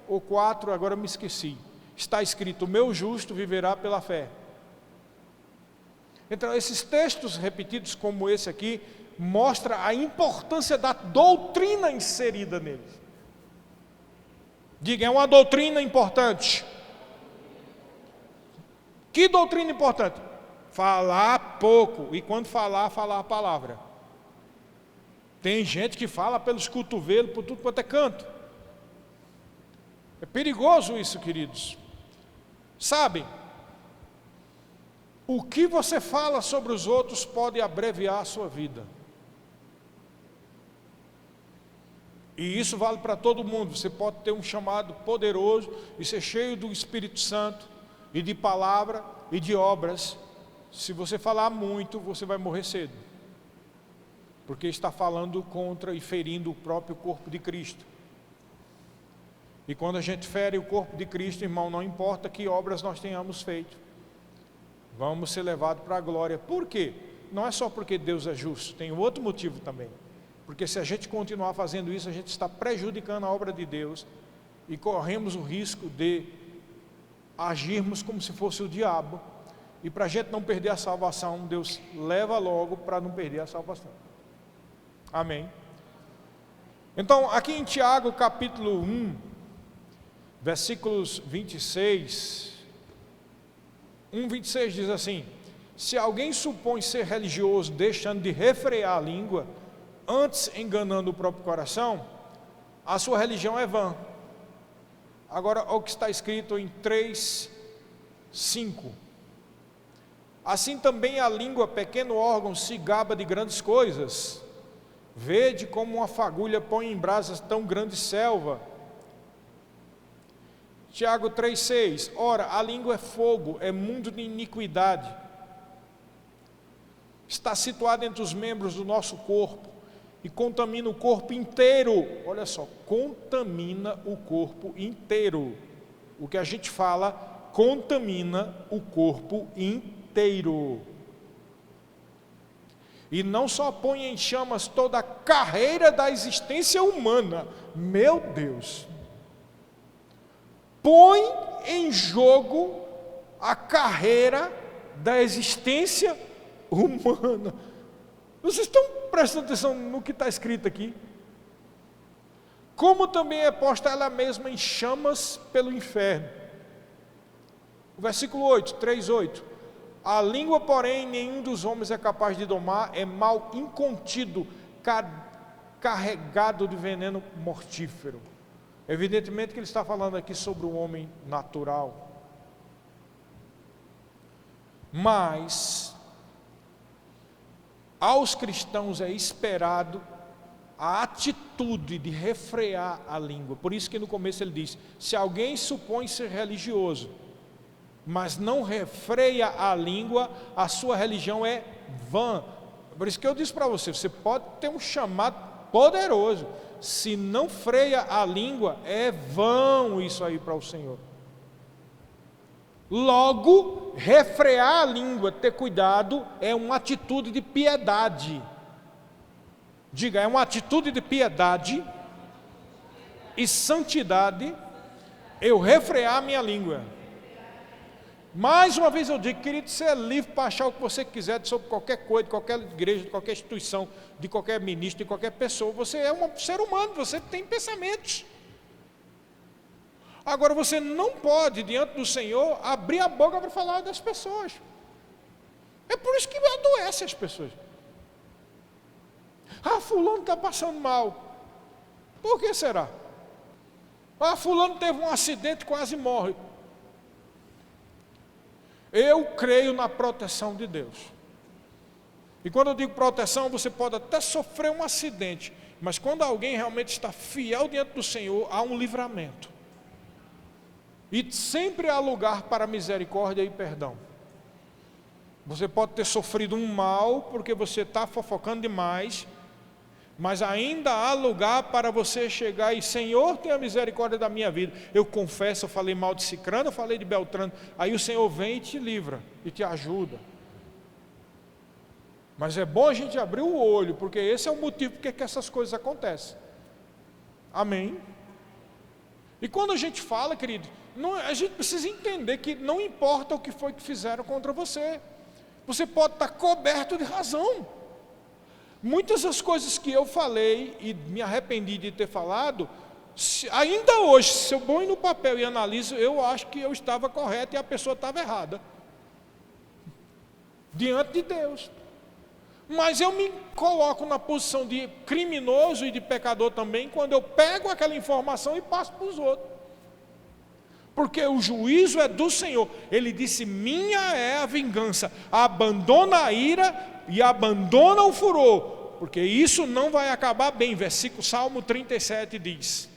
ou 4, agora me esqueci, está escrito: o meu justo viverá pela fé. Então, esses textos repetidos como esse aqui, mostra a importância da doutrina inserida neles. Diga, é uma doutrina importante. Que doutrina importante? Falar pouco, e quando falar a palavra. Tem gente que fala pelos cotovelos, por tudo quanto é canto. É perigoso isso, queridos. Sabe, o que você fala sobre os outros pode abreviar a sua vida. E isso vale para todo mundo. Você pode ter um chamado poderoso e ser cheio do Espírito Santo e de palavra e de obras. Se você falar muito, você vai morrer cedo, porque está falando contra e ferindo o próprio corpo de Cristo. E quando a gente fere o corpo de Cristo, irmão, não importa que obras nós tenhamos feito, vamos ser levados para a glória. Por quê? Não é só porque Deus é justo, tem outro motivo também. Porque se a gente continuar fazendo isso, a gente está prejudicando a obra de Deus e corremos o risco de agirmos como se fosse o diabo. E para a gente não perder a salvação, Deus leva logo para não perder a salvação. Amém? Então, aqui em Tiago capítulo 1, versículos 26, 1:26 diz assim: se alguém supõe ser religioso, deixando de refrear a língua, antes enganando o próprio coração, a sua religião é vã. Agora, o que está escrito em 3:5: assim também a língua, pequeno órgão, se gaba de grandes coisas. Vede como uma fagulha põe em brasas tão grande selva. Tiago 3:6: ora, a língua é fogo, é mundo de iniquidade. Está situada entre os membros do nosso corpo e contamina o corpo inteiro. Olha só, contamina o corpo inteiro. O que a gente fala, contamina o corpo inteiro. E não só põe em chamas toda a carreira da existência humana, meu Deus, põe em jogo a carreira da existência humana. Vocês estão prestando atenção no que está escrito aqui? Como também é posta ela mesma em chamas pelo inferno. O versículo 8, 3:8: a língua, porém, nenhum dos homens é capaz de domar, é mal incontido, carregado de veneno mortífero. Evidentemente que ele está falando aqui sobre o homem natural. Mas aos cristãos é esperado a atitude de refrear a língua. Por isso que no começo ele diz: se alguém supõe ser religioso, mas não refreia a língua, a sua religião é vã. Por isso que eu disse para você, você pode ter um chamado poderoso, se não freia a língua, é vão isso aí para o Senhor. Logo, refrear a língua, ter cuidado, é uma atitude de piedade. Diga, é uma atitude de piedade e santidade, eu refrear a minha língua. Mais uma vez eu digo, querido, você é livre para achar o que você quiser sobre qualquer coisa, de qualquer igreja, de qualquer instituição, de qualquer ministro, de qualquer pessoa. Você é um ser humano, você tem pensamentos. Agora você não pode, diante do Senhor, abrir a boca para falar das pessoas. É por isso que adoece as pessoas. Ah, fulano está passando mal. Por que será? Ah, fulano teve um acidente, quase morre. Eu creio na proteção de Deus. E quando eu digo proteção, você pode até sofrer um acidente, mas quando alguém realmente está fiel diante do Senhor, há um livramento. E sempre há lugar para misericórdia e perdão. Você pode ter sofrido um mal, porque você está fofocando demais, mas ainda há lugar para você chegar e, Senhor, tenha misericórdia da minha vida. Eu confesso, eu falei mal de Cicrano, eu falei de Beltrano. Aí o Senhor vem e te livra, e te ajuda. Mas é bom a gente abrir o olho, porque esse é o motivo porque que essas coisas acontecem. Amém? E quando a gente fala, querido, a gente precisa entender que não importa o que foi que fizeram contra você. Você pode estar coberto de razão. Muitas das coisas que eu falei e me arrependi de ter falado, ainda hoje, se eu ponho no papel e analiso, eu acho que eu estava correto e a pessoa estava errada. Diante de Deus. Mas eu me coloco na posição de criminoso e de pecador também, quando eu pego aquela informação e passo para os outros. Porque o juízo é do Senhor. Ele disse, minha é a vingança. Abandona a ira e abandona o furor, porque isso não vai acabar bem. Salmo 37 diz,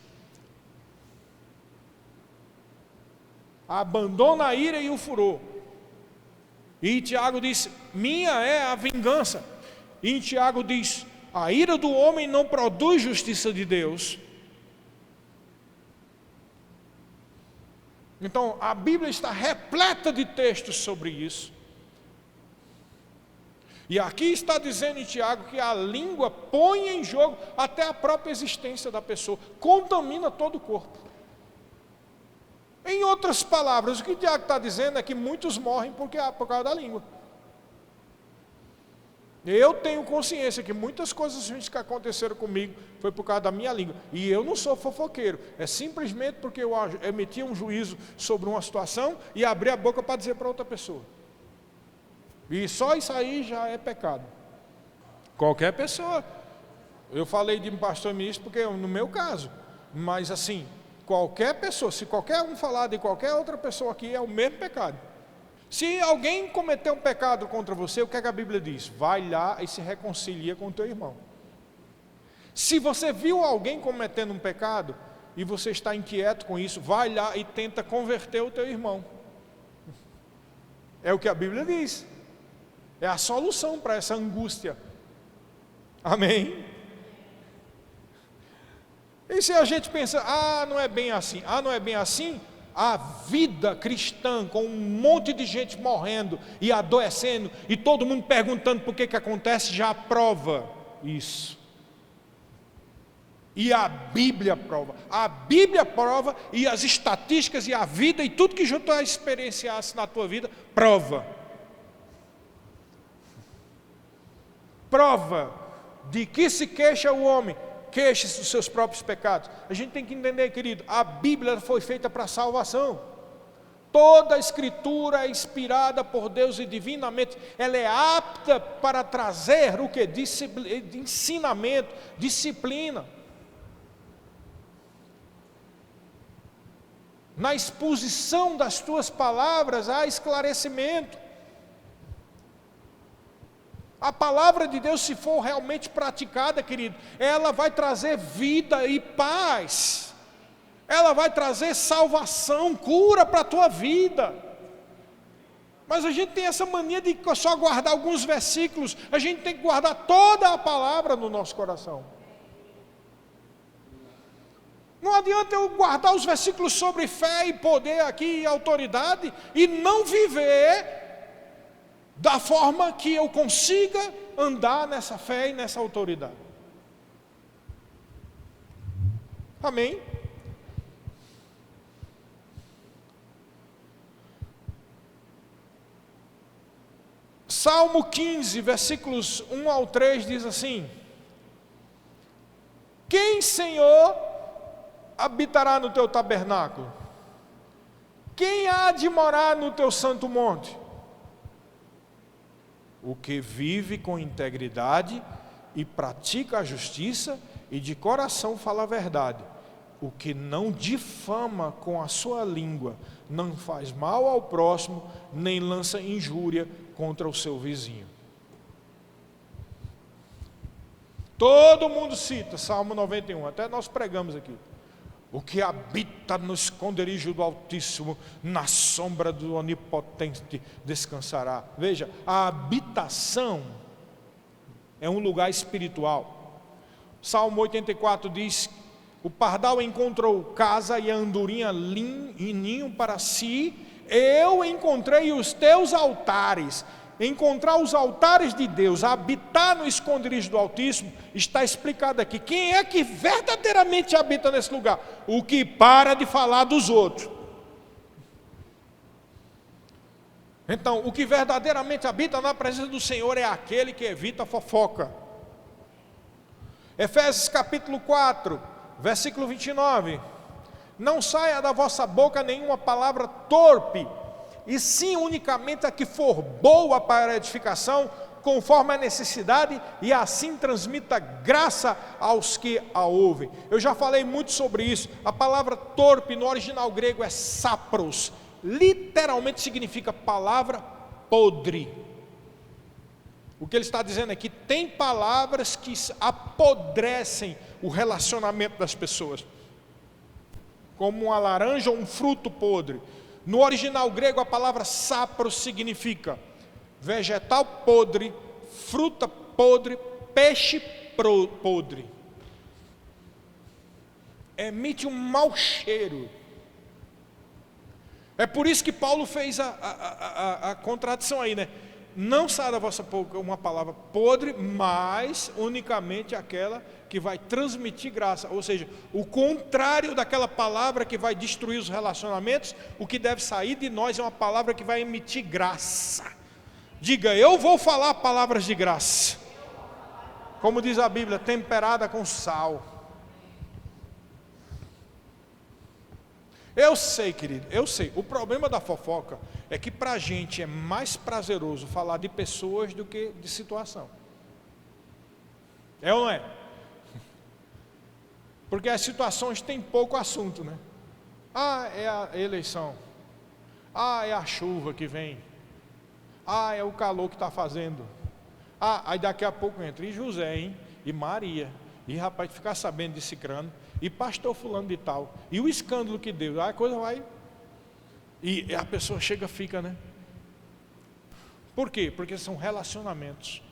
abandona a ira e o furor. E Tiago diz, minha é a vingança. E Tiago diz, a ira do homem não produz justiça de Deus. Então a Bíblia está repleta de textos sobre isso. E aqui está dizendo em Tiago que a língua põe em jogo até a própria existência da pessoa, contamina todo o corpo. Em outras palavras, o que Tiago está dizendo é que muitos morrem por causa da língua. Eu tenho consciência que muitas coisas que aconteceram comigo foi por causa da minha língua. E eu não sou fofoqueiro, é simplesmente porque eu emiti um juízo sobre uma situação e abri a boca para dizer para outra pessoa. E só isso aí já é pecado. Qualquer pessoa. Eu falei de um pastor e ministro porque no meu caso. Mas assim, qualquer pessoa, se qualquer um falar de qualquer outra pessoa aqui, é o mesmo pecado. Se alguém cometer um pecado contra você, o que é que a Bíblia diz? Vai lá e se reconcilia com o teu irmão. Se você viu alguém cometendo um pecado e você está inquieto com isso, vai lá e tenta converter o teu irmão. É o que a Bíblia diz. É a solução para essa angústia. Amém? E se a gente pensa, não é bem assim. Não é bem assim? A vida cristã, com um monte de gente morrendo e adoecendo, e todo mundo perguntando por que acontece, já prova isso. E a Bíblia prova. A Bíblia prova, e as estatísticas, e a vida, e tudo que já tu experienciasse na tua vida, prova. Prova de que se queixa o homem, queixe-se dos seus próprios pecados. A gente tem que entender, querido, a Bíblia foi feita para salvação. Toda a Escritura é inspirada por Deus e divinamente, ela é apta para trazer o que? De ensinamento, disciplina. Na exposição das tuas palavras há esclarecimento. A palavra de Deus, se for realmente praticada, querido, ela vai trazer vida e paz. Ela vai trazer salvação, cura para a tua vida. Mas a gente tem essa mania de só guardar alguns versículos. A gente tem que guardar toda a palavra no nosso coração. Não adianta eu guardar os versículos sobre fé e poder aqui e autoridade e não viver da forma que eu consiga andar nessa fé e nessa autoridade. Amém? Salmo 15, versículos 1 ao 3 diz assim: quem, Senhor, habitará no teu tabernáculo? Quem há de morar no teu santo monte? O que vive com integridade e pratica a justiça e de coração fala a verdade. O que não difama com a sua língua, não faz mal ao próximo, nem lança injúria contra o seu vizinho. Todo mundo cita Salmo 91, até nós pregamos aqui. O que habita no esconderijo do Altíssimo, na sombra do Onipotente descansará. Veja, a habitação é um lugar espiritual. Salmo 84 diz: o pardal encontrou casa e a andorinha e ninho para si. Eu encontrei os teus altares. Encontrar os altares de Deus, habitar no esconderijo do Altíssimo, está explicado aqui. Quem é que verdadeiramente habita nesse lugar? O que para de falar dos outros. Então, o que verdadeiramente habita na presença do Senhor é aquele que evita a fofoca. Efésios capítulo 4, versículo 29. Não saia da vossa boca nenhuma palavra torpe, e sim unicamente a que for boa para a edificação, conforme a necessidade, e assim transmita graça aos que a ouvem. Eu já falei muito sobre isso. A palavra torpe no original grego é sapros, literalmente significa palavra podre. O que ele está dizendo é que tem palavras que apodrecem o relacionamento das pessoas, como uma laranja ou um fruto podre. No original grego, a palavra sapro significa vegetal podre, fruta podre, peixe podre. Emite um mau cheiro. É por isso que Paulo fez a contradição aí, né? Não saia da vossa boca uma palavra podre, mas unicamente aquela que vai transmitir graça. Ou seja, o contrário daquela palavra que vai destruir os relacionamentos, o que deve sair de nós é uma palavra que vai emitir graça. Diga, eu vou falar palavras de graça. Como diz a Bíblia, temperada com sal. Eu sei, querido, eu sei. O problema da fofoca é que para a gente é mais prazeroso falar de pessoas do que de situação. É ou não é? Porque as situações têm pouco assunto, né? Ah, é a eleição. Ah, é a chuva que vem. Ah, é o calor que está fazendo. Ah, aí daqui a pouco entra e José, hein? E Maria. E rapaz, ficar sabendo de Cicrano. E pastor fulano de tal. E o escândalo que deu. Aí a coisa vai. E a pessoa chega, fica, né? Por quê? Porque são relacionamentos.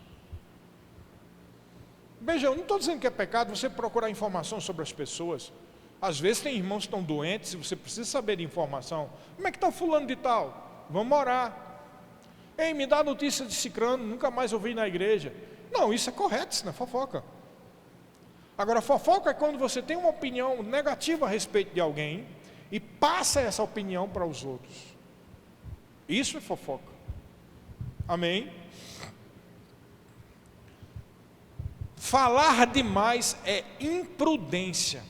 Veja, eu não estou dizendo que é pecado você procurar informação sobre as pessoas. Às vezes tem irmãos que estão doentes e você precisa saber de informação. Como é que está fulano de tal? Vamos orar. Ei, me dá notícia de Cicrano, nunca mais ouvi na igreja. Não, isso é correto, isso não é fofoca. Agora, fofoca é quando você tem uma opinião negativa a respeito de alguém e passa essa opinião para os outros. Isso é fofoca. Amém? Falar demais é imprudência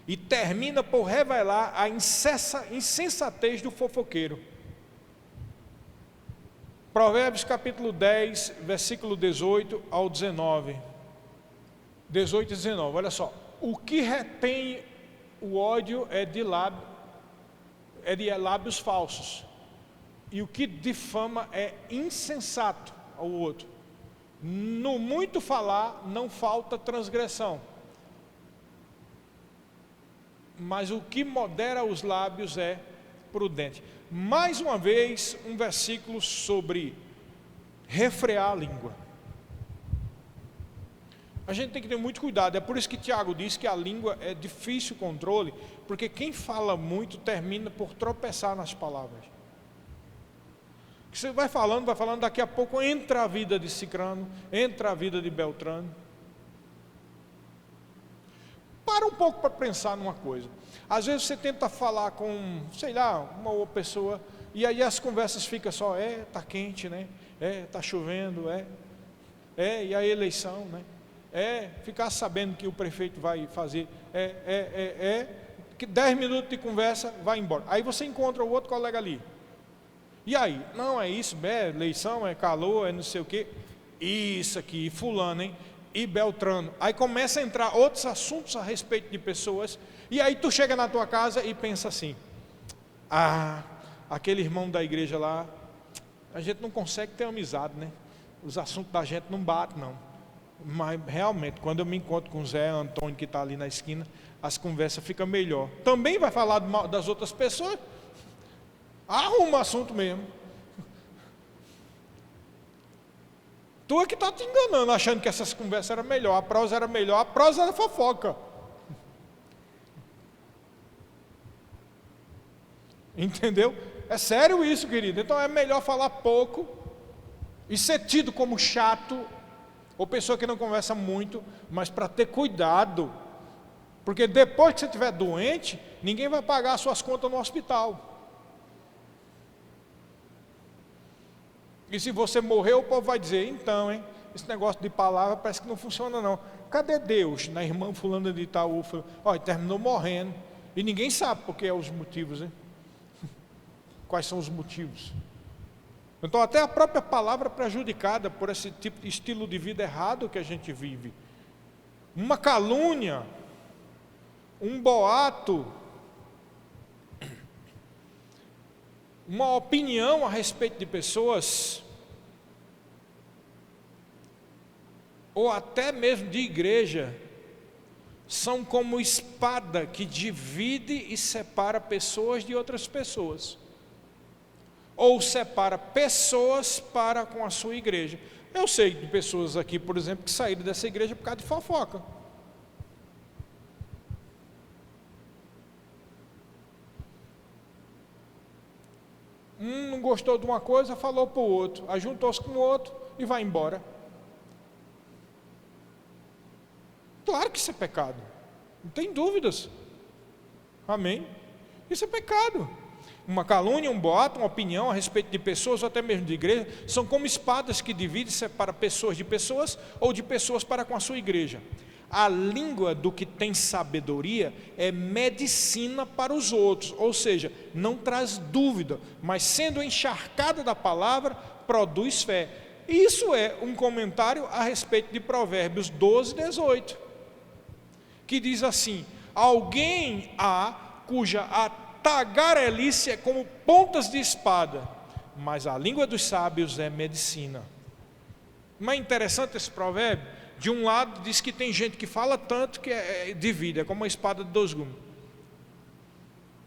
e termina por revelar a insensatez do fofoqueiro. Provérbios capítulo 10, versículo 18 ao 19. 18 e 19, olha só. O que retém o ódio é de lábios falsos. E o que difama é insensato ao outro. No muito falar não falta transgressão, mas o que modera os lábios é prudente. mais uma vez um versículo sobre refrear a língua. A gente tem que ter muito cuidado, é por isso que Tiago diz que a língua é difícil o controle, porque quem fala muito termina por tropeçar nas palavras. Você vai falando, daqui a pouco entra a vida de Cicrano, entra a vida de Beltrano. Para um pouco para pensar numa coisa. Às vezes você tenta falar com, sei lá, uma outra pessoa, e aí as conversas ficam só, tá quente, né? Tá chovendo, e a eleição, né? Ficar sabendo que o prefeito vai fazer, que 10 minutos de conversa, vai embora. Aí você encontra o outro colega ali. E aí? Não, é isso, eleição, é calor, é não sei o quê. Isso aqui, fulano, hein? E Beltrano. Aí começa a entrar outros assuntos a respeito de pessoas, e aí tu chega na tua casa e pensa assim, aquele irmão da igreja lá, a gente não consegue ter amizade, né? Os assuntos da gente não batem, não. Mas realmente, quando eu me encontro com o Zé Antônio, que está ali na esquina, as conversas ficam melhor. Também vai falar das outras pessoas, arruma assunto mesmo. Tu é que está te enganando, achando que essas conversas eram melhor, a prosa era melhor, a prosa era fofoca. Entendeu? É sério isso, querido. Então é melhor falar pouco e ser tido como chato, ou pessoa que não conversa muito, mas para ter cuidado, porque depois que você estiver doente, ninguém vai pagar as suas contas no hospital. E se você morrer, o povo vai dizer, então, esse negócio de palavra parece que não funciona não. Cadê Deus? Na irmã fulana de Itaú, terminou morrendo, e ninguém sabe por que é os motivos, hein? Quais são os motivos? Então até a própria palavra prejudicada por esse tipo de estilo de vida errado que a gente vive. Uma calúnia, um boato, uma opinião a respeito de pessoas, ou até mesmo de igreja, são como espada que divide e separa pessoas de outras pessoas, ou separa pessoas para com a sua igreja. Eu sei de pessoas aqui, por exemplo, que saíram dessa igreja por causa de fofoca. Um não gostou de uma coisa, falou para o outro, aí juntou-se com o outro e vai embora. Claro que isso é pecado, não tem dúvidas. Amém? Isso é pecado. Uma calúnia, um boato, uma opinião a respeito de pessoas, ou até mesmo de igreja, são como espadas que dividem e separam pessoas de pessoas, ou de pessoas para com a sua igreja. A língua do que tem sabedoria é medicina para os outros, ou seja, não traz dúvida, mas sendo encharcada da palavra, produz fé. Isso é um comentário a respeito de Provérbios 12, 18, que diz assim: alguém há cuja tagarelice é como pontas de espada, mas a língua dos sábios é medicina. Não é interessante esse provérbio? De um lado diz que tem gente que fala tanto que divide, é como uma espada de dois gumes.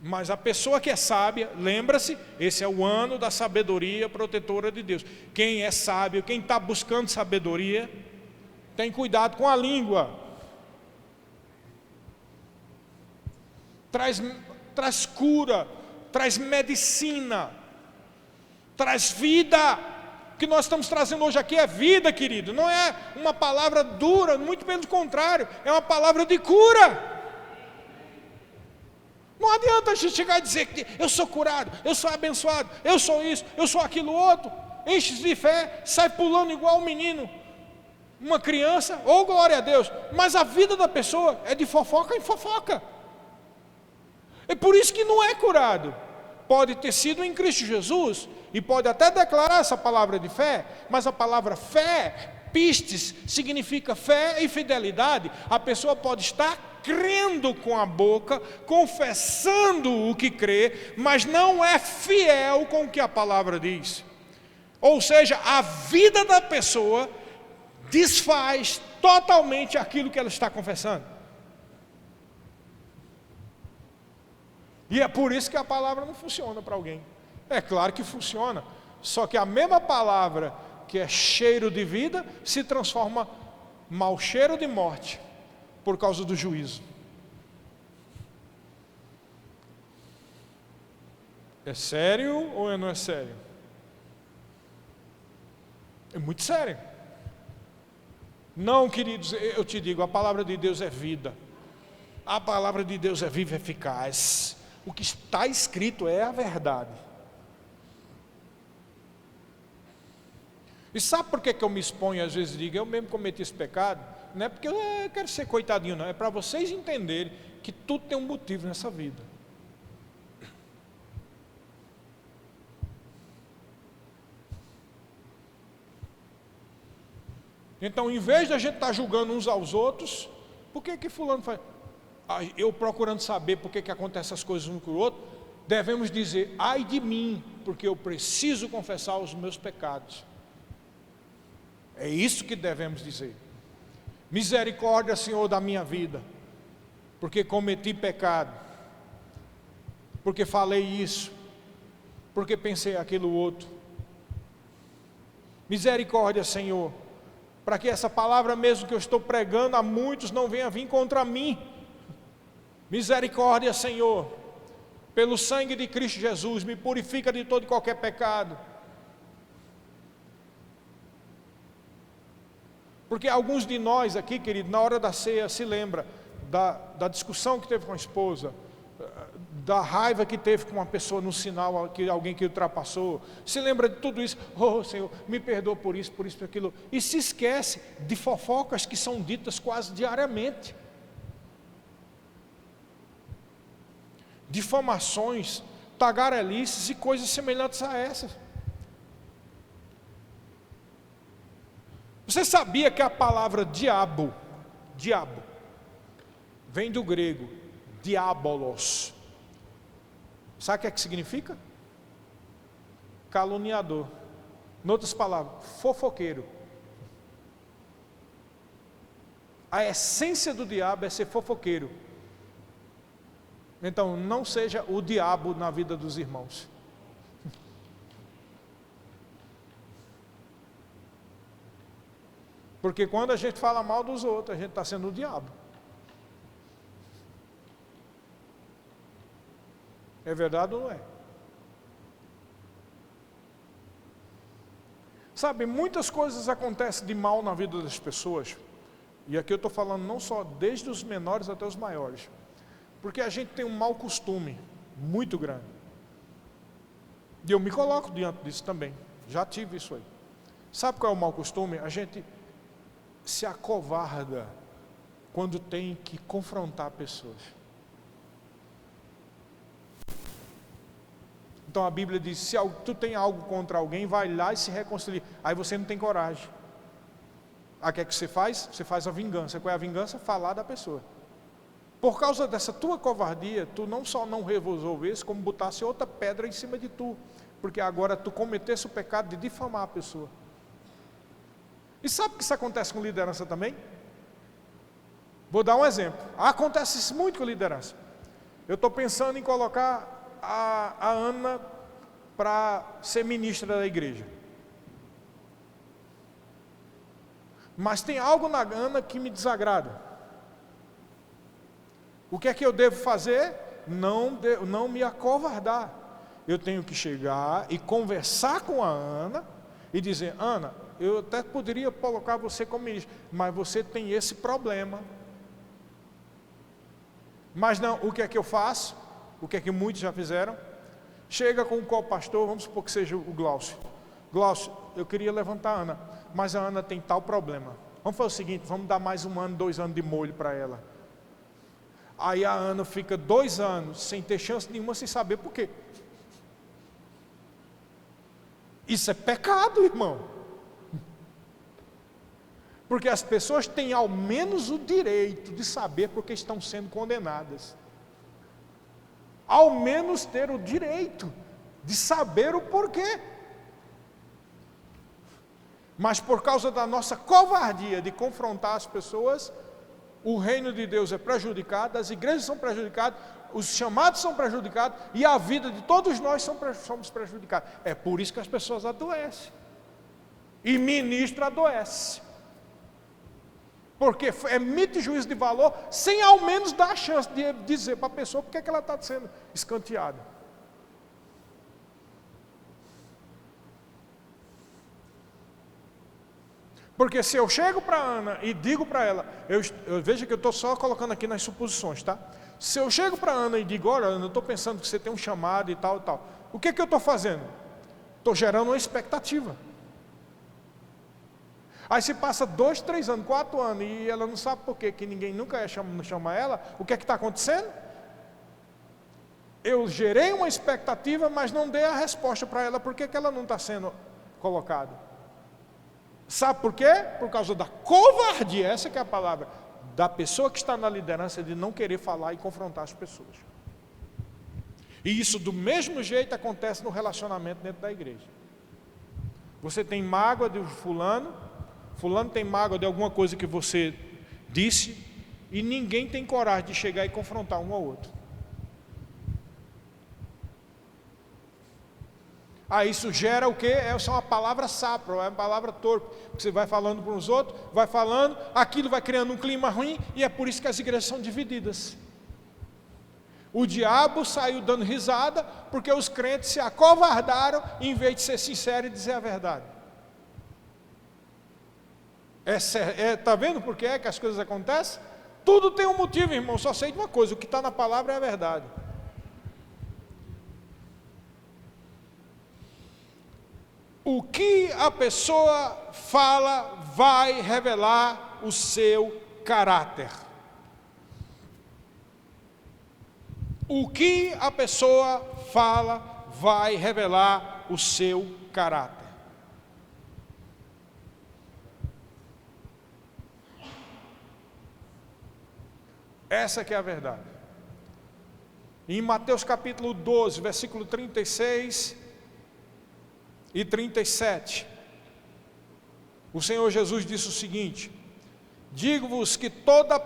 Mas a pessoa que é sábia, lembra-se, esse é o ano da sabedoria protetora de Deus. Quem é sábio, quem está buscando sabedoria, tem cuidado com a língua. Traz cura, traz medicina, traz vida. O que nós estamos trazendo hoje aqui é vida, querido. Não é uma palavra dura, muito pelo contrário, é uma palavra de cura. Não adianta a gente chegar e dizer que eu sou curado, eu sou abençoado, eu sou isso, eu sou aquilo outro, enche de fé, sai pulando igual um menino, uma criança, ou glória a Deus, mas a vida da pessoa é de fofoca em fofoca. É por isso que não é curado. Pode ter sido em Cristo Jesus, e pode até declarar essa palavra de fé, mas a palavra fé, pistes, significa fé e fidelidade. A pessoa pode estar crendo com a boca, confessando o que crê, mas não é fiel com o que a palavra diz. Ou seja, a vida da pessoa desfaz totalmente aquilo que ela está confessando. E é por isso que a palavra não funciona para alguém. É claro que funciona. Só que a mesma palavra que é cheiro de vida se transforma mau cheiro de morte por causa do juízo. É sério ou não é sério? É muito sério. Não, queridos, eu te digo, a palavra de Deus é vida. A palavra de Deus é viva e eficaz. O que está escrito é a verdade. E sabe por que eu me exponho, às vezes digo, eu mesmo cometi esse pecado? Não é porque eu quero ser coitadinho, não. É para vocês entenderem que tudo tem um motivo nessa vida. Então, em vez de a gente estar julgando uns aos outros, por que fulano faz? Eu procurando saber por que acontecem essas coisas um com o outro, devemos dizer, ai de mim, porque eu preciso confessar os meus pecados. É isso que devemos dizer. Misericórdia, Senhor, da minha vida, porque cometi pecado, porque falei isso, porque pensei aquilo outro. Misericórdia, Senhor, para que essa palavra mesmo que eu estou pregando a muitos não venha vir contra mim. Misericórdia, Senhor, pelo sangue de Cristo Jesus, me purifica de todo e qualquer pecado. Porque alguns de nós aqui, querido, na hora da ceia se lembra da discussão que teve com a esposa, da raiva que teve com uma pessoa no sinal, que alguém que ultrapassou, se lembra de tudo isso, oh Senhor, me perdoa por isso, por aquilo, e se esquece de fofocas que são ditas quase diariamente, difamações, tagarelices e coisas semelhantes a essas. Você sabia que a palavra diabo, vem do grego, diabolos. Sabe o que significa? Caluniador. Em outras palavras, fofoqueiro. A essência do diabo é ser fofoqueiro. Então, não seja o diabo na vida dos irmãos. Porque quando a gente fala mal dos outros, a gente está sendo o diabo. É verdade ou não é? Sabe, muitas coisas acontecem de mal na vida das pessoas. E aqui eu estou falando não só desde os menores até os maiores. Porque a gente tem um mau costume muito grande. E eu me coloco diante disso também. Já tive isso aí. Sabe qual é o mau costume? A gente se acovarda quando tem que confrontar pessoas. Então a Bíblia diz, se tu tem algo contra alguém, vai lá e se reconcilia. Aí você não tem coragem. Aí o que é que você faz? Você faz a vingança. Qual é a vingança? Falar da pessoa. Por causa dessa tua covardia, tu não só não resolvesse, como botasse outra pedra em cima de tu. Porque agora tu cometesse o pecado de difamar a pessoa. E sabe que isso acontece com liderança também? Vou dar um exemplo. Acontece isso muito com liderança. Eu estou pensando em colocar a Ana para ser ministra da igreja. Mas tem algo na Ana que me desagrada. O que é que eu devo fazer? Não me acovardar. Eu tenho que chegar e conversar com a Ana e dizer, Ana, eu até poderia colocar você como ministro, mas você tem esse problema. Mas não, o que é que eu faço? O que é que muitos já fizeram? Chega com o co-pastor, vamos supor que seja o Glaucio. Glaucio, eu queria levantar a Ana, mas a Ana tem tal problema. Vamos fazer o seguinte, vamos dar mais 1 ano, 2 anos de molho para ela. Aí a Ana fica 2 anos sem ter chance nenhuma, sem saber por quê. Isso é pecado, irmão. Porque as pessoas têm ao menos o direito de saber porque estão sendo condenadas. Ao menos ter o direito de saber o porquê. Mas por causa da nossa covardia de confrontar as pessoas, o reino de Deus é prejudicado, as igrejas são prejudicadas, os chamados são prejudicados e a vida de todos nós somos prejudicados. É por isso que as pessoas adoecem. E ministro adoece. Porque emite juízo de valor sem ao menos dar a chance de dizer para a pessoa porque é que ela está sendo escanteada. Porque se eu chego para a Ana e digo para ela, eu vejo que eu estou só colocando aqui nas suposições, tá? Se eu chego para a Ana e digo, olha, Ana, eu estou pensando que você tem um chamado e tal e tal. O que eu estou fazendo? Estou gerando uma expectativa. Aí se passa 2, 3 anos, 4 anos e ela não sabe por quê, que ninguém nunca chama ela, o que é que está acontecendo? Eu gerei uma expectativa, mas não dei a resposta para ela, por que ela não está sendo colocada? Sabe por quê? Por causa da covardia, essa que é a palavra, da pessoa que está na liderança de não querer falar e confrontar as pessoas. E isso do mesmo jeito acontece no relacionamento dentro da igreja. Você tem mágoa de fulano tem mágoa de alguma coisa que você disse, e ninguém tem coragem de chegar e confrontar um ao outro. Aí isso gera o quê? Essa é uma palavra sapro, é uma palavra torpe. Você vai falando para os outros, vai falando, aquilo vai criando um clima ruim, e é por isso que as igrejas são divididas. O diabo saiu dando risada, porque os crentes se acovardaram, em vez de ser sinceros e dizer a verdade. Está vendo por que é que as coisas acontecem? Tudo tem um motivo, irmão, só sei de uma coisa, o que está na palavra é a verdade. O que a pessoa fala vai revelar o seu caráter. O que a pessoa fala vai revelar o seu caráter. Essa que é a verdade. Em Mateus capítulo 12, versículo 36 e 37, o Senhor Jesus disse o seguinte: digo-vos que de toda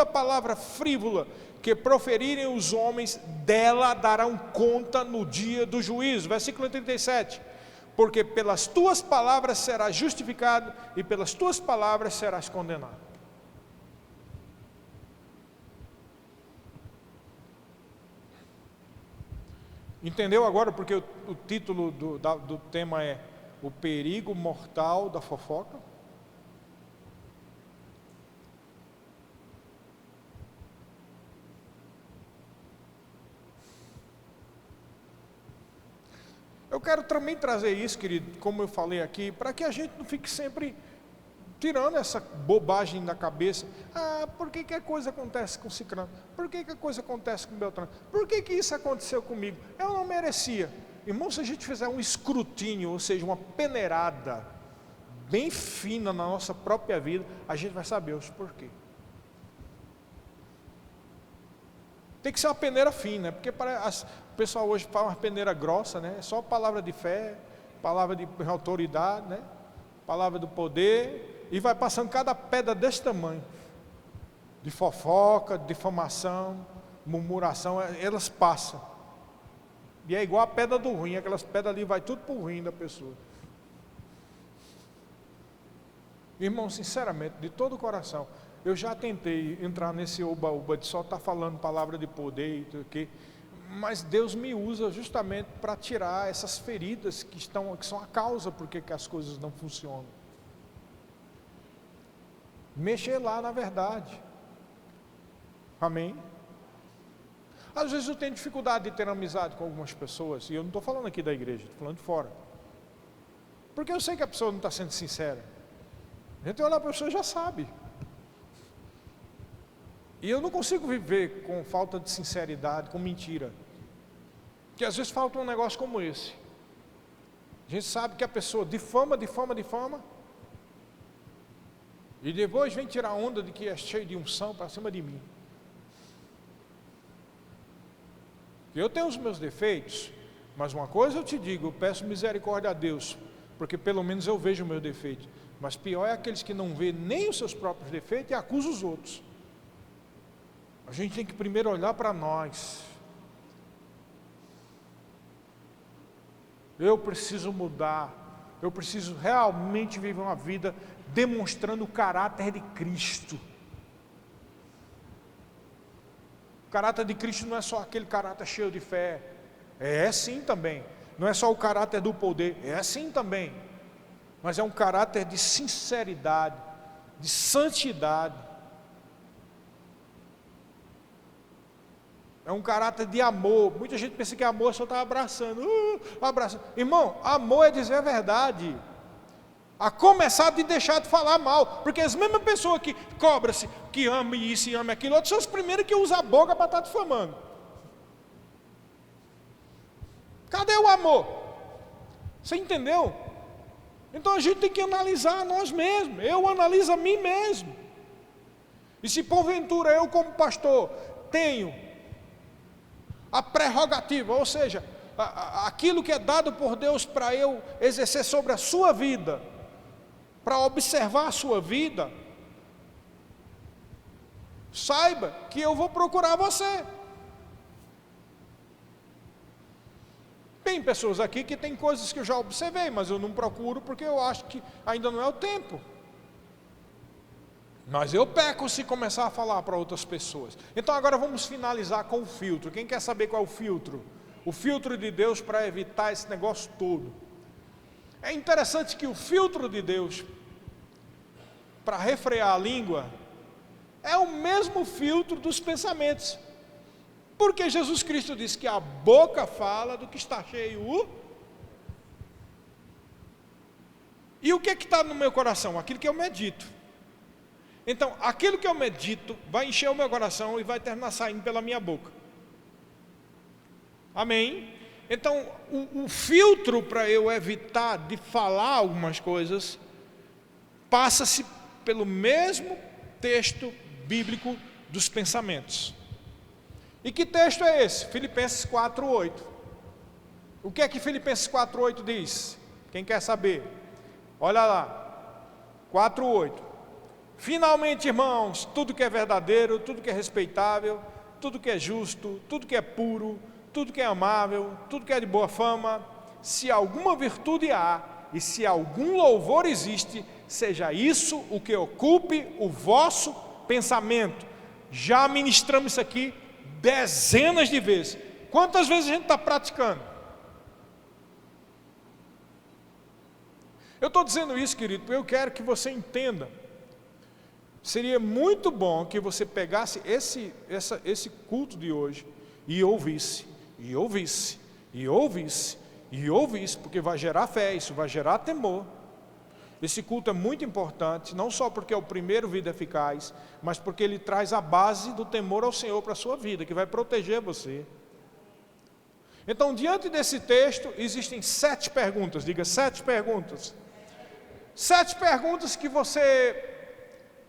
palavra frívola que proferirem os homens, dela darão conta no dia do juízo. Versículo 37, porque pelas tuas palavras serás justificado e pelas tuas palavras serás condenado. Entendeu agora porque o título do tema é o perigo mortal da fofoca? Eu quero também trazer isso, querido, como eu falei aqui, para que a gente não fique sempre tirando essa bobagem da cabeça. Por que a coisa acontece com Cicrano? Por que a coisa acontece com Beltrano? Por que isso aconteceu comigo? Eu não merecia. Irmão, se a gente fizer um escrutínio, ou seja, uma peneirada bem fina na nossa própria vida, a gente vai saber os porquê. Tem que ser uma peneira fina, porque o pessoal hoje fala uma peneira grossa, né? É só palavra de fé, palavra de autoridade, né? Palavra do poder, e vai passando cada pedra desse tamanho, de fofoca, de difamação, murmuração, elas passam, e é igual a pedra do ruim, aquelas pedras ali vai tudo para o ruim da pessoa. Irmão, sinceramente, de todo o coração, eu já tentei entrar nesse oba-oba de só estar falando palavra de poder e tudo o quê, mas Deus me usa justamente para tirar essas feridas que são a causa porque que as coisas não funcionam. Mexer lá na verdade. Amém? Às vezes eu tenho dificuldade de ter amizade com algumas pessoas, e eu não estou falando aqui da igreja, estou falando de fora, porque eu sei que a pessoa não está sendo sincera. A gente olha para a pessoa e já sabe. E eu não consigo viver com falta de sinceridade, com mentira, porque às vezes falta um negócio como esse. A gente sabe que a pessoa difama, e depois vem tirar onda de que é cheio de unção para cima de mim. Eu tenho os meus defeitos, mas uma coisa eu te digo, eu peço misericórdia a Deus, porque pelo menos eu vejo o meu defeito. Mas pior é aqueles que não vê nem os seus próprios defeitos e acusam os outros. A gente tem que primeiro olhar para nós. Eu preciso mudar. Eu preciso realmente viver uma vida demonstrando o caráter de Cristo. O caráter de Cristo não é só aquele caráter cheio de fé. É sim também. Não é só o caráter do poder. É sim também. Mas é um caráter de sinceridade, de santidade. É um caráter de amor. Muita gente pensa que amor só está abraçando. Abraçando. Irmão, amor é dizer a verdade. A começar de deixar de falar mal. Porque as mesmas pessoas que cobram-se, que amam isso e amam aquilo outro, são as primeiras que usam a boca para estar difamando. Cadê o amor? Você entendeu? Então a gente tem que analisar nós mesmos. Eu analiso a mim mesmo. E se porventura eu como pastor tenho a prerrogativa, ou seja, aquilo que é dado por Deus para eu exercer sobre a sua vida, para observar a sua vida, saiba que eu vou procurar você. Tem pessoas aqui que tem coisas que eu já observei, mas eu não procuro porque eu acho que ainda não é o tempo. Mas eu peco se começar a falar para outras pessoas. Então agora vamos finalizar com o filtro. Quem quer saber qual é o filtro? O filtro de Deus para evitar esse negócio todo. É interessante que o filtro de Deus para refrear a língua é o mesmo filtro dos pensamentos. Porque Jesus Cristo disse que a boca fala do que está cheio. E o que é que está no meu coração? Aquilo que eu medito. Então, aquilo que eu medito vai encher o meu coração e vai terminar saindo pela minha boca. Amém? Então, o filtro para eu evitar de falar algumas coisas passa-se pelo mesmo texto bíblico dos pensamentos. E que texto é esse? Filipenses 4:8. O que é que Filipenses 4:8 diz? Quem quer saber? Olha lá, 4:8. Finalmente, irmãos, tudo que é verdadeiro, tudo que é respeitável, tudo que é justo, tudo que é puro, tudo que é amável, tudo que é de boa fama, se alguma virtude há e se algum louvor existe, seja isso o que ocupe o vosso pensamento. Já ministramos isso aqui dezenas de vezes. Quantas vezes a gente está praticando? Eu estou dizendo isso, querido, porque eu quero que você entenda. Seria muito bom que você pegasse esse culto de hoje e ouvisse, e ouvisse, e ouvisse, e ouvisse, porque vai gerar fé, isso vai gerar temor. Esse culto é muito importante, não só porque é o primeiro Vida Eficaz, mas porque ele traz a base do temor ao Senhor para a sua vida, que vai proteger você. Então, diante desse texto, existem 7 perguntas, diga 7 perguntas. 7 perguntas que você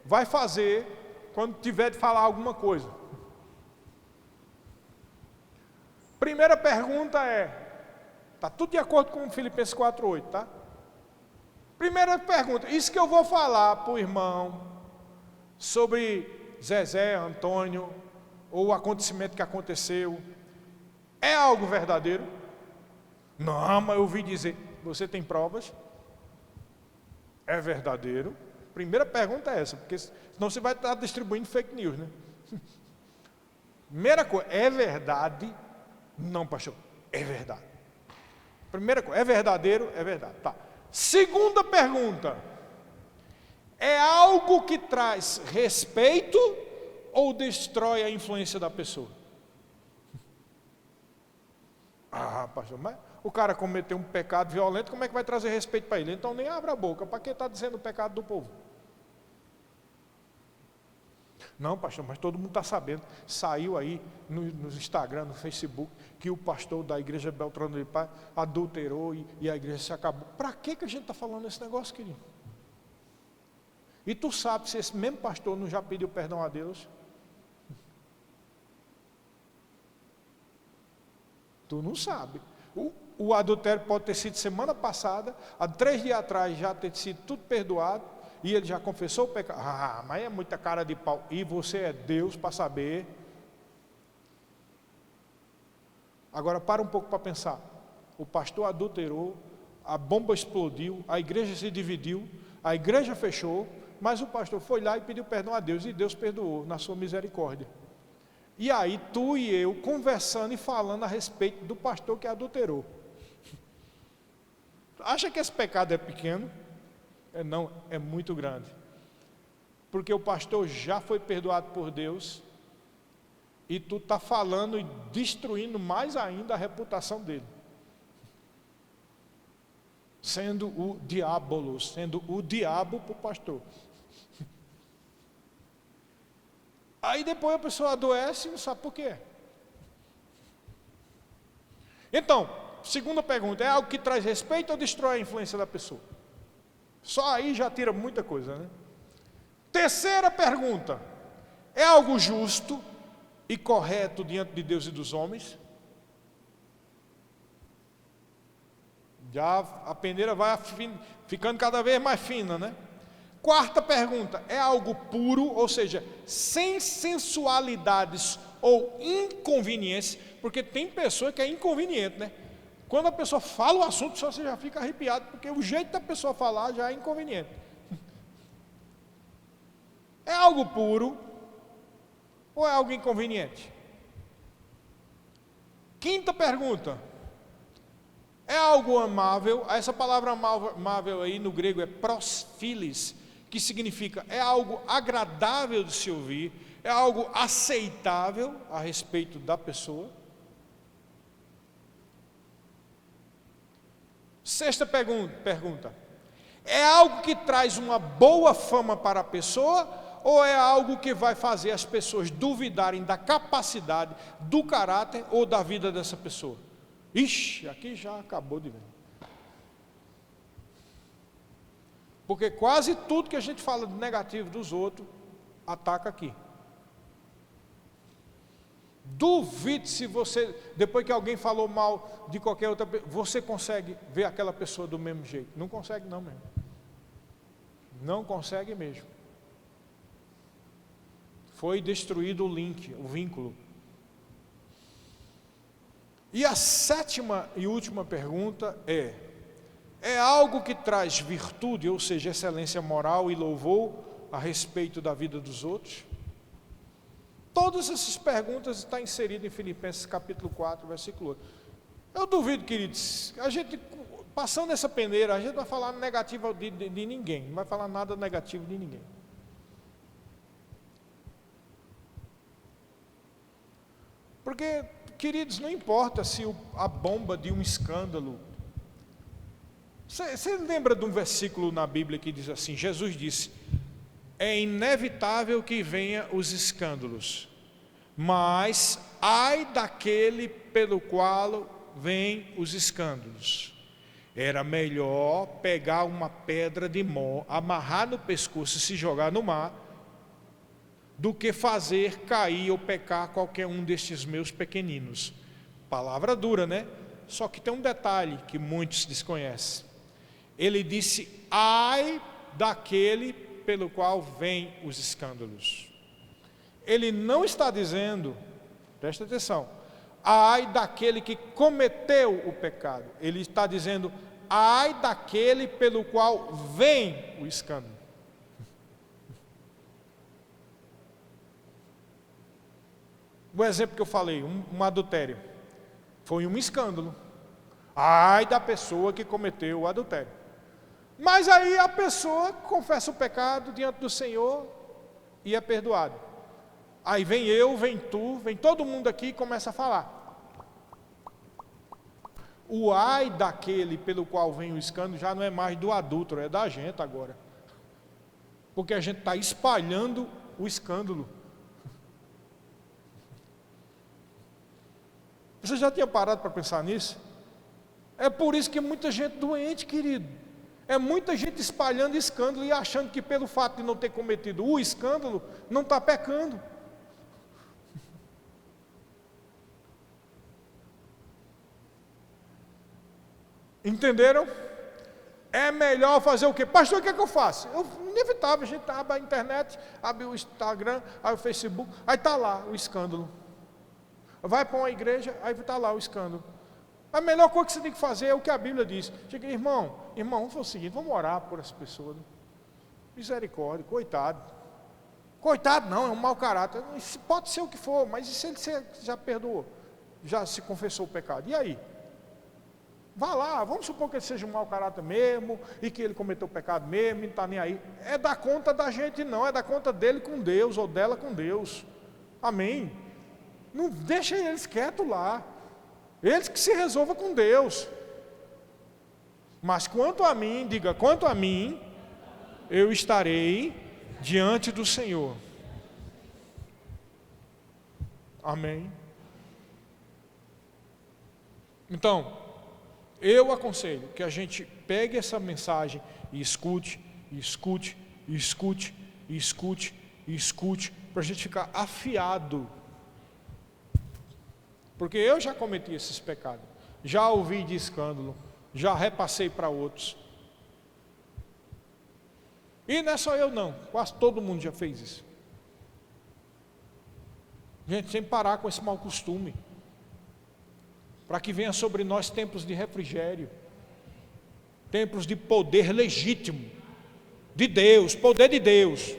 vai fazer quando tiver de falar alguma coisa. Primeira pergunta está tudo de acordo com Filipenses 4:8, tá? Primeira pergunta, isso que eu vou falar para o irmão sobre Zezé, Antônio, ou o acontecimento que aconteceu, é algo verdadeiro? Não, mas eu ouvi dizer. Você tem provas? É verdadeiro? Primeira pergunta é essa, porque senão você vai estar distribuindo fake news, né? Primeira coisa, é verdade? Não, pastor, é verdade. Primeira coisa, é verdadeiro? É verdade, tá. Segunda pergunta, é algo que traz respeito ou destrói a influência da pessoa? Ah, pastor, mas o cara cometeu um pecado violento, como é que vai trazer respeito para ele? Então nem abra a boca, para que está dizendo o pecado do povo? Não, pastor, mas todo mundo está sabendo. Saiu aí no Instagram, no Facebook, que o pastor da igreja Beltrano de Paz adulterou e a igreja se acabou. Para que a gente está falando esse negócio, querido? E tu sabe se esse mesmo pastor não já pediu perdão a Deus? Tu não sabe. O adultério pode ter sido semana passada, há 3 dias atrás já ter sido tudo perdoado, e ele já confessou o pecado. Ah, mas é muita cara de pau. E você é Deus para saber Agora para um pouco para pensar. O pastor adulterou, a bomba explodiu, a igreja se dividiu, a igreja fechou, mas o pastor foi lá e pediu perdão a Deus, e Deus perdoou na sua misericórdia. E aí tu e eu conversando e falando a respeito do pastor que adulterou. Acha que esse pecado é pequeno? Não, é muito grande. Porque o pastor já foi perdoado por Deus, e tu está falando e destruindo mais ainda a reputação dele. Sendo o diabolos, sendo o diabo para o pastor. Aí depois a pessoa adoece e não sabe por quê. Então, segunda pergunta, é algo que traz respeito ou destrói a influência da pessoa? Só aí já tira muita coisa, né? Terceira pergunta, é algo justo e correto diante de Deus e dos homens? Já a peneira vai ficando cada vez mais fina, né? Quarta pergunta, é algo puro, ou seja, sem sensualidades ou inconveniências, porque tem pessoa que é inconveniente, né? Quando a pessoa fala o assunto, só você já fica arrepiado, porque o jeito da pessoa falar já é inconveniente. É algo puro ou é algo inconveniente? Quinta pergunta, é algo amável? Essa palavra amável aí no grego é prosfilis, que significa é algo agradável de se ouvir, é algo aceitável a respeito da pessoa. Sexta pergunta, é algo que traz uma boa fama para a pessoa, ou é algo que vai fazer as pessoas duvidarem da capacidade, do caráter ou da vida dessa pessoa? Ixi, aqui já acabou de ver. Porque quase tudo que a gente fala de negativo dos outros, ataca aqui. Duvide se você, depois que alguém falou mal de qualquer outra pessoa, você consegue ver aquela pessoa do mesmo jeito. Não consegue não mesmo. Não consegue mesmo. Foi destruído o link, o vínculo. E a sétima e última pergunta é algo que traz virtude, ou seja, excelência moral e louvor a respeito da vida dos outros? Todas essas perguntas estão inseridas em Filipenses capítulo 4, versículo 8. Eu duvido, queridos, a gente, passando essa peneira, a gente vai falar negativo de ninguém, não vai falar nada negativo de ninguém. Porque, queridos, não importa se a bomba de um escândalo. Você lembra de um versículo na Bíblia que diz assim, Jesus disse, é inevitável que venha os escândalos, mas ai daquele pelo qual vêm os escândalos. Era melhor pegar uma pedra de mó, amarrar no pescoço e se jogar no mar, do que fazer cair ou pecar qualquer um destes meus pequeninos. Palavra dura, né? Só que tem um detalhe que muitos desconhecem. Ele disse, ai daquele pelo qual vêm os escândalos. Ele não está dizendo, presta atenção, ai daquele que cometeu o pecado. Ele está dizendo, ai daquele pelo qual vem o escândalo. O exemplo que eu falei, um adultério, foi um escândalo. Ai da pessoa que cometeu o adultério. Mas aí a pessoa confessa o pecado diante do Senhor e é perdoado. Aí vem eu, vem tu, vem todo mundo aqui e começa a falar. O ai daquele pelo qual vem o escândalo já não é mais do adúltero, é da gente agora. Porque a gente está espalhando o escândalo. Você já tinha parado para pensar nisso? É por isso que muita gente doente, querido. É muita gente espalhando escândalo e achando que pelo fato de não ter cometido o escândalo, não está pecando. Entenderam? É melhor fazer o quê? Pastor, o que é que eu faço? Inevitável, a gente abre a internet, abre o Instagram, abre o Facebook, aí está lá o escândalo. Vai para uma igreja, aí está lá o escândalo. A melhor coisa que você tem que fazer é o que a Bíblia diz. Chega, irmão, vamos fazer o seguinte, vamos orar por essa pessoa. Misericórdia, coitado. Coitado não, é um mau caráter. Pode ser o que for, mas e se ele já perdoou? Já se confessou o pecado? E aí? Vá lá, vamos supor que ele seja um mau caráter mesmo, e que ele cometeu o pecado mesmo, e não está nem aí. É da conta da gente não, é da conta dele com Deus, ou dela com Deus. Amém? Não deixa eles quietos lá. Eles que se resolvam com Deus. Mas quanto a mim, diga, quanto a mim, eu estarei diante do Senhor. Amém? Então, eu aconselho que a gente pegue essa mensagem e escute, para a gente ficar afiado. Porque eu já cometi esses pecados, já ouvi de escândalo, já repassei para outros. E não é só eu não, quase todo mundo já fez isso. Gente, sem parar com esse mau costume, para que venha sobre nós tempos de refrigério, tempos de poder legítimo, de Deus, poder de Deus.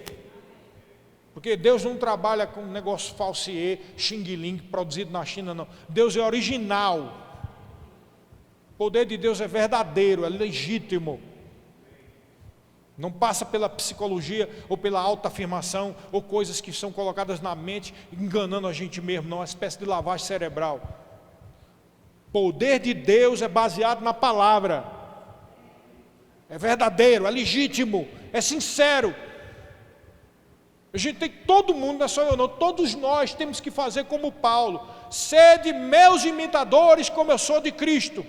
Porque Deus não trabalha com um negócio falsiê, xing-ling, produzido na China, não. Deus é original. O poder de Deus é verdadeiro, é legítimo. Não passa pela psicologia ou pela autoafirmação ou coisas que são colocadas na mente, enganando a gente mesmo, não, é uma espécie de lavagem cerebral. O poder de Deus é baseado na palavra. É verdadeiro, é legítimo, é sincero. A gente tem, todo mundo, não é só eu não, todos nós temos que fazer como Paulo: sede meus imitadores como eu sou de Cristo.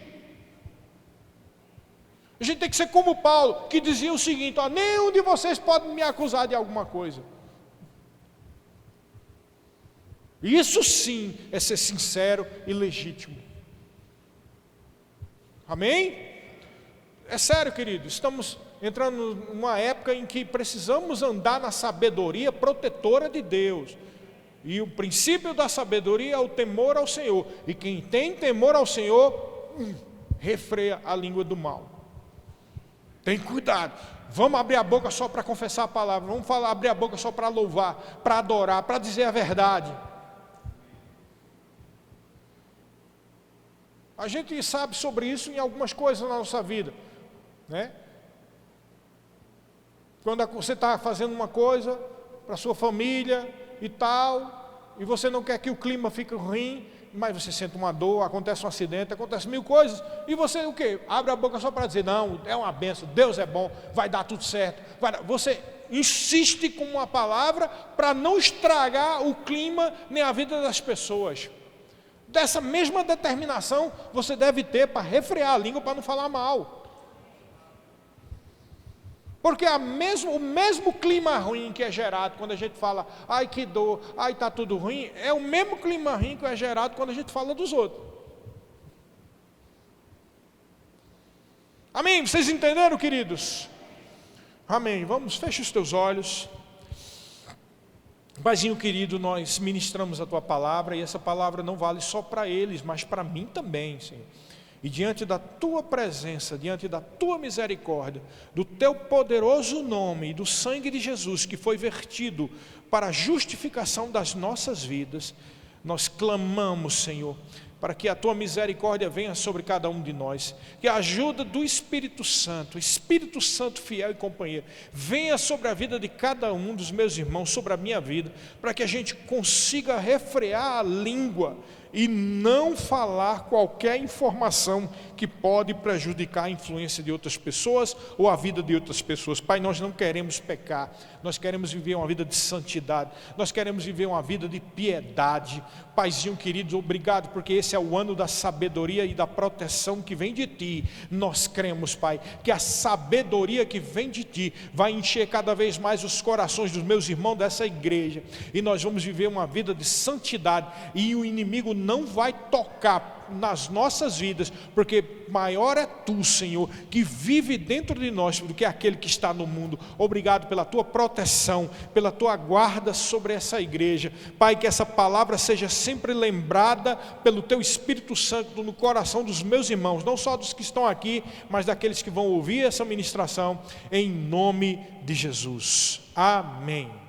A gente tem que ser como Paulo, que dizia o seguinte: ó, nenhum de vocês pode me acusar de alguma coisa. Isso sim é ser sincero e legítimo. Amém? É sério, querido, estamos entrando numa época em que precisamos andar na sabedoria protetora de Deus. E o princípio da sabedoria é o temor ao Senhor. E quem tem temor ao Senhor, refreia a língua do mal. Tem cuidado. Vamos abrir a boca só para confessar a palavra. Vamos abrir a boca só para louvar, para adorar, para dizer a verdade. A gente sabe sobre isso em algumas coisas na nossa vida, né? Quando você está fazendo uma coisa para a sua família e tal, e você não quer que o clima fique ruim, mas você sente uma dor, acontece um acidente, acontece mil coisas, e você o quê? Abre a boca só para dizer: não, é uma bênção, Deus é bom, vai dar tudo certo. Você insiste com uma palavra para não estragar o clima nem a vida das pessoas. Dessa mesma determinação você deve ter para refrear a língua, para não falar mal. Porque o mesmo clima ruim que é gerado quando a gente fala: ai que dor, ai está tudo ruim, é o mesmo clima ruim que é gerado quando a gente fala dos outros. Amém? Vocês entenderam, queridos? Amém. Vamos, fecha os teus olhos. Paizinho querido, nós ministramos a Tua palavra, e essa palavra não vale só para eles, mas para mim também, Senhor. E diante da Tua presença, diante da Tua misericórdia, do Teu poderoso nome e do sangue de Jesus que foi vertido para a justificação das nossas vidas, nós clamamos, Senhor, para que a Tua misericórdia venha sobre cada um de nós, que a ajuda do Espírito Santo fiel e companheiro, venha sobre a vida de cada um dos meus irmãos, sobre a minha vida, para que a gente consiga refrear a língua e não falar qualquer informação que pode prejudicar a influência de outras pessoas ou a vida de outras pessoas. Pai, nós não queremos pecar, nós queremos viver uma vida de santidade, nós queremos viver uma vida de piedade. Paizinho querido, obrigado, porque esse é o ano da sabedoria e da proteção que vem de Ti. Nós cremos, Pai, que a sabedoria que vem de Ti vai encher cada vez mais os corações dos meus irmãos dessa igreja, e nós vamos viver uma vida de santidade, e o inimigo não vai tocar nas nossas vidas, porque maior é Tu, Senhor, que vive dentro de nós do que aquele que está no mundo. Obrigado pela Tua proteção, pela Tua guarda sobre essa igreja. Pai, que essa palavra seja sempre lembrada pelo Teu Espírito Santo no coração dos meus irmãos, não só dos que estão aqui, mas daqueles que vão ouvir essa ministração, em nome de Jesus. Amém.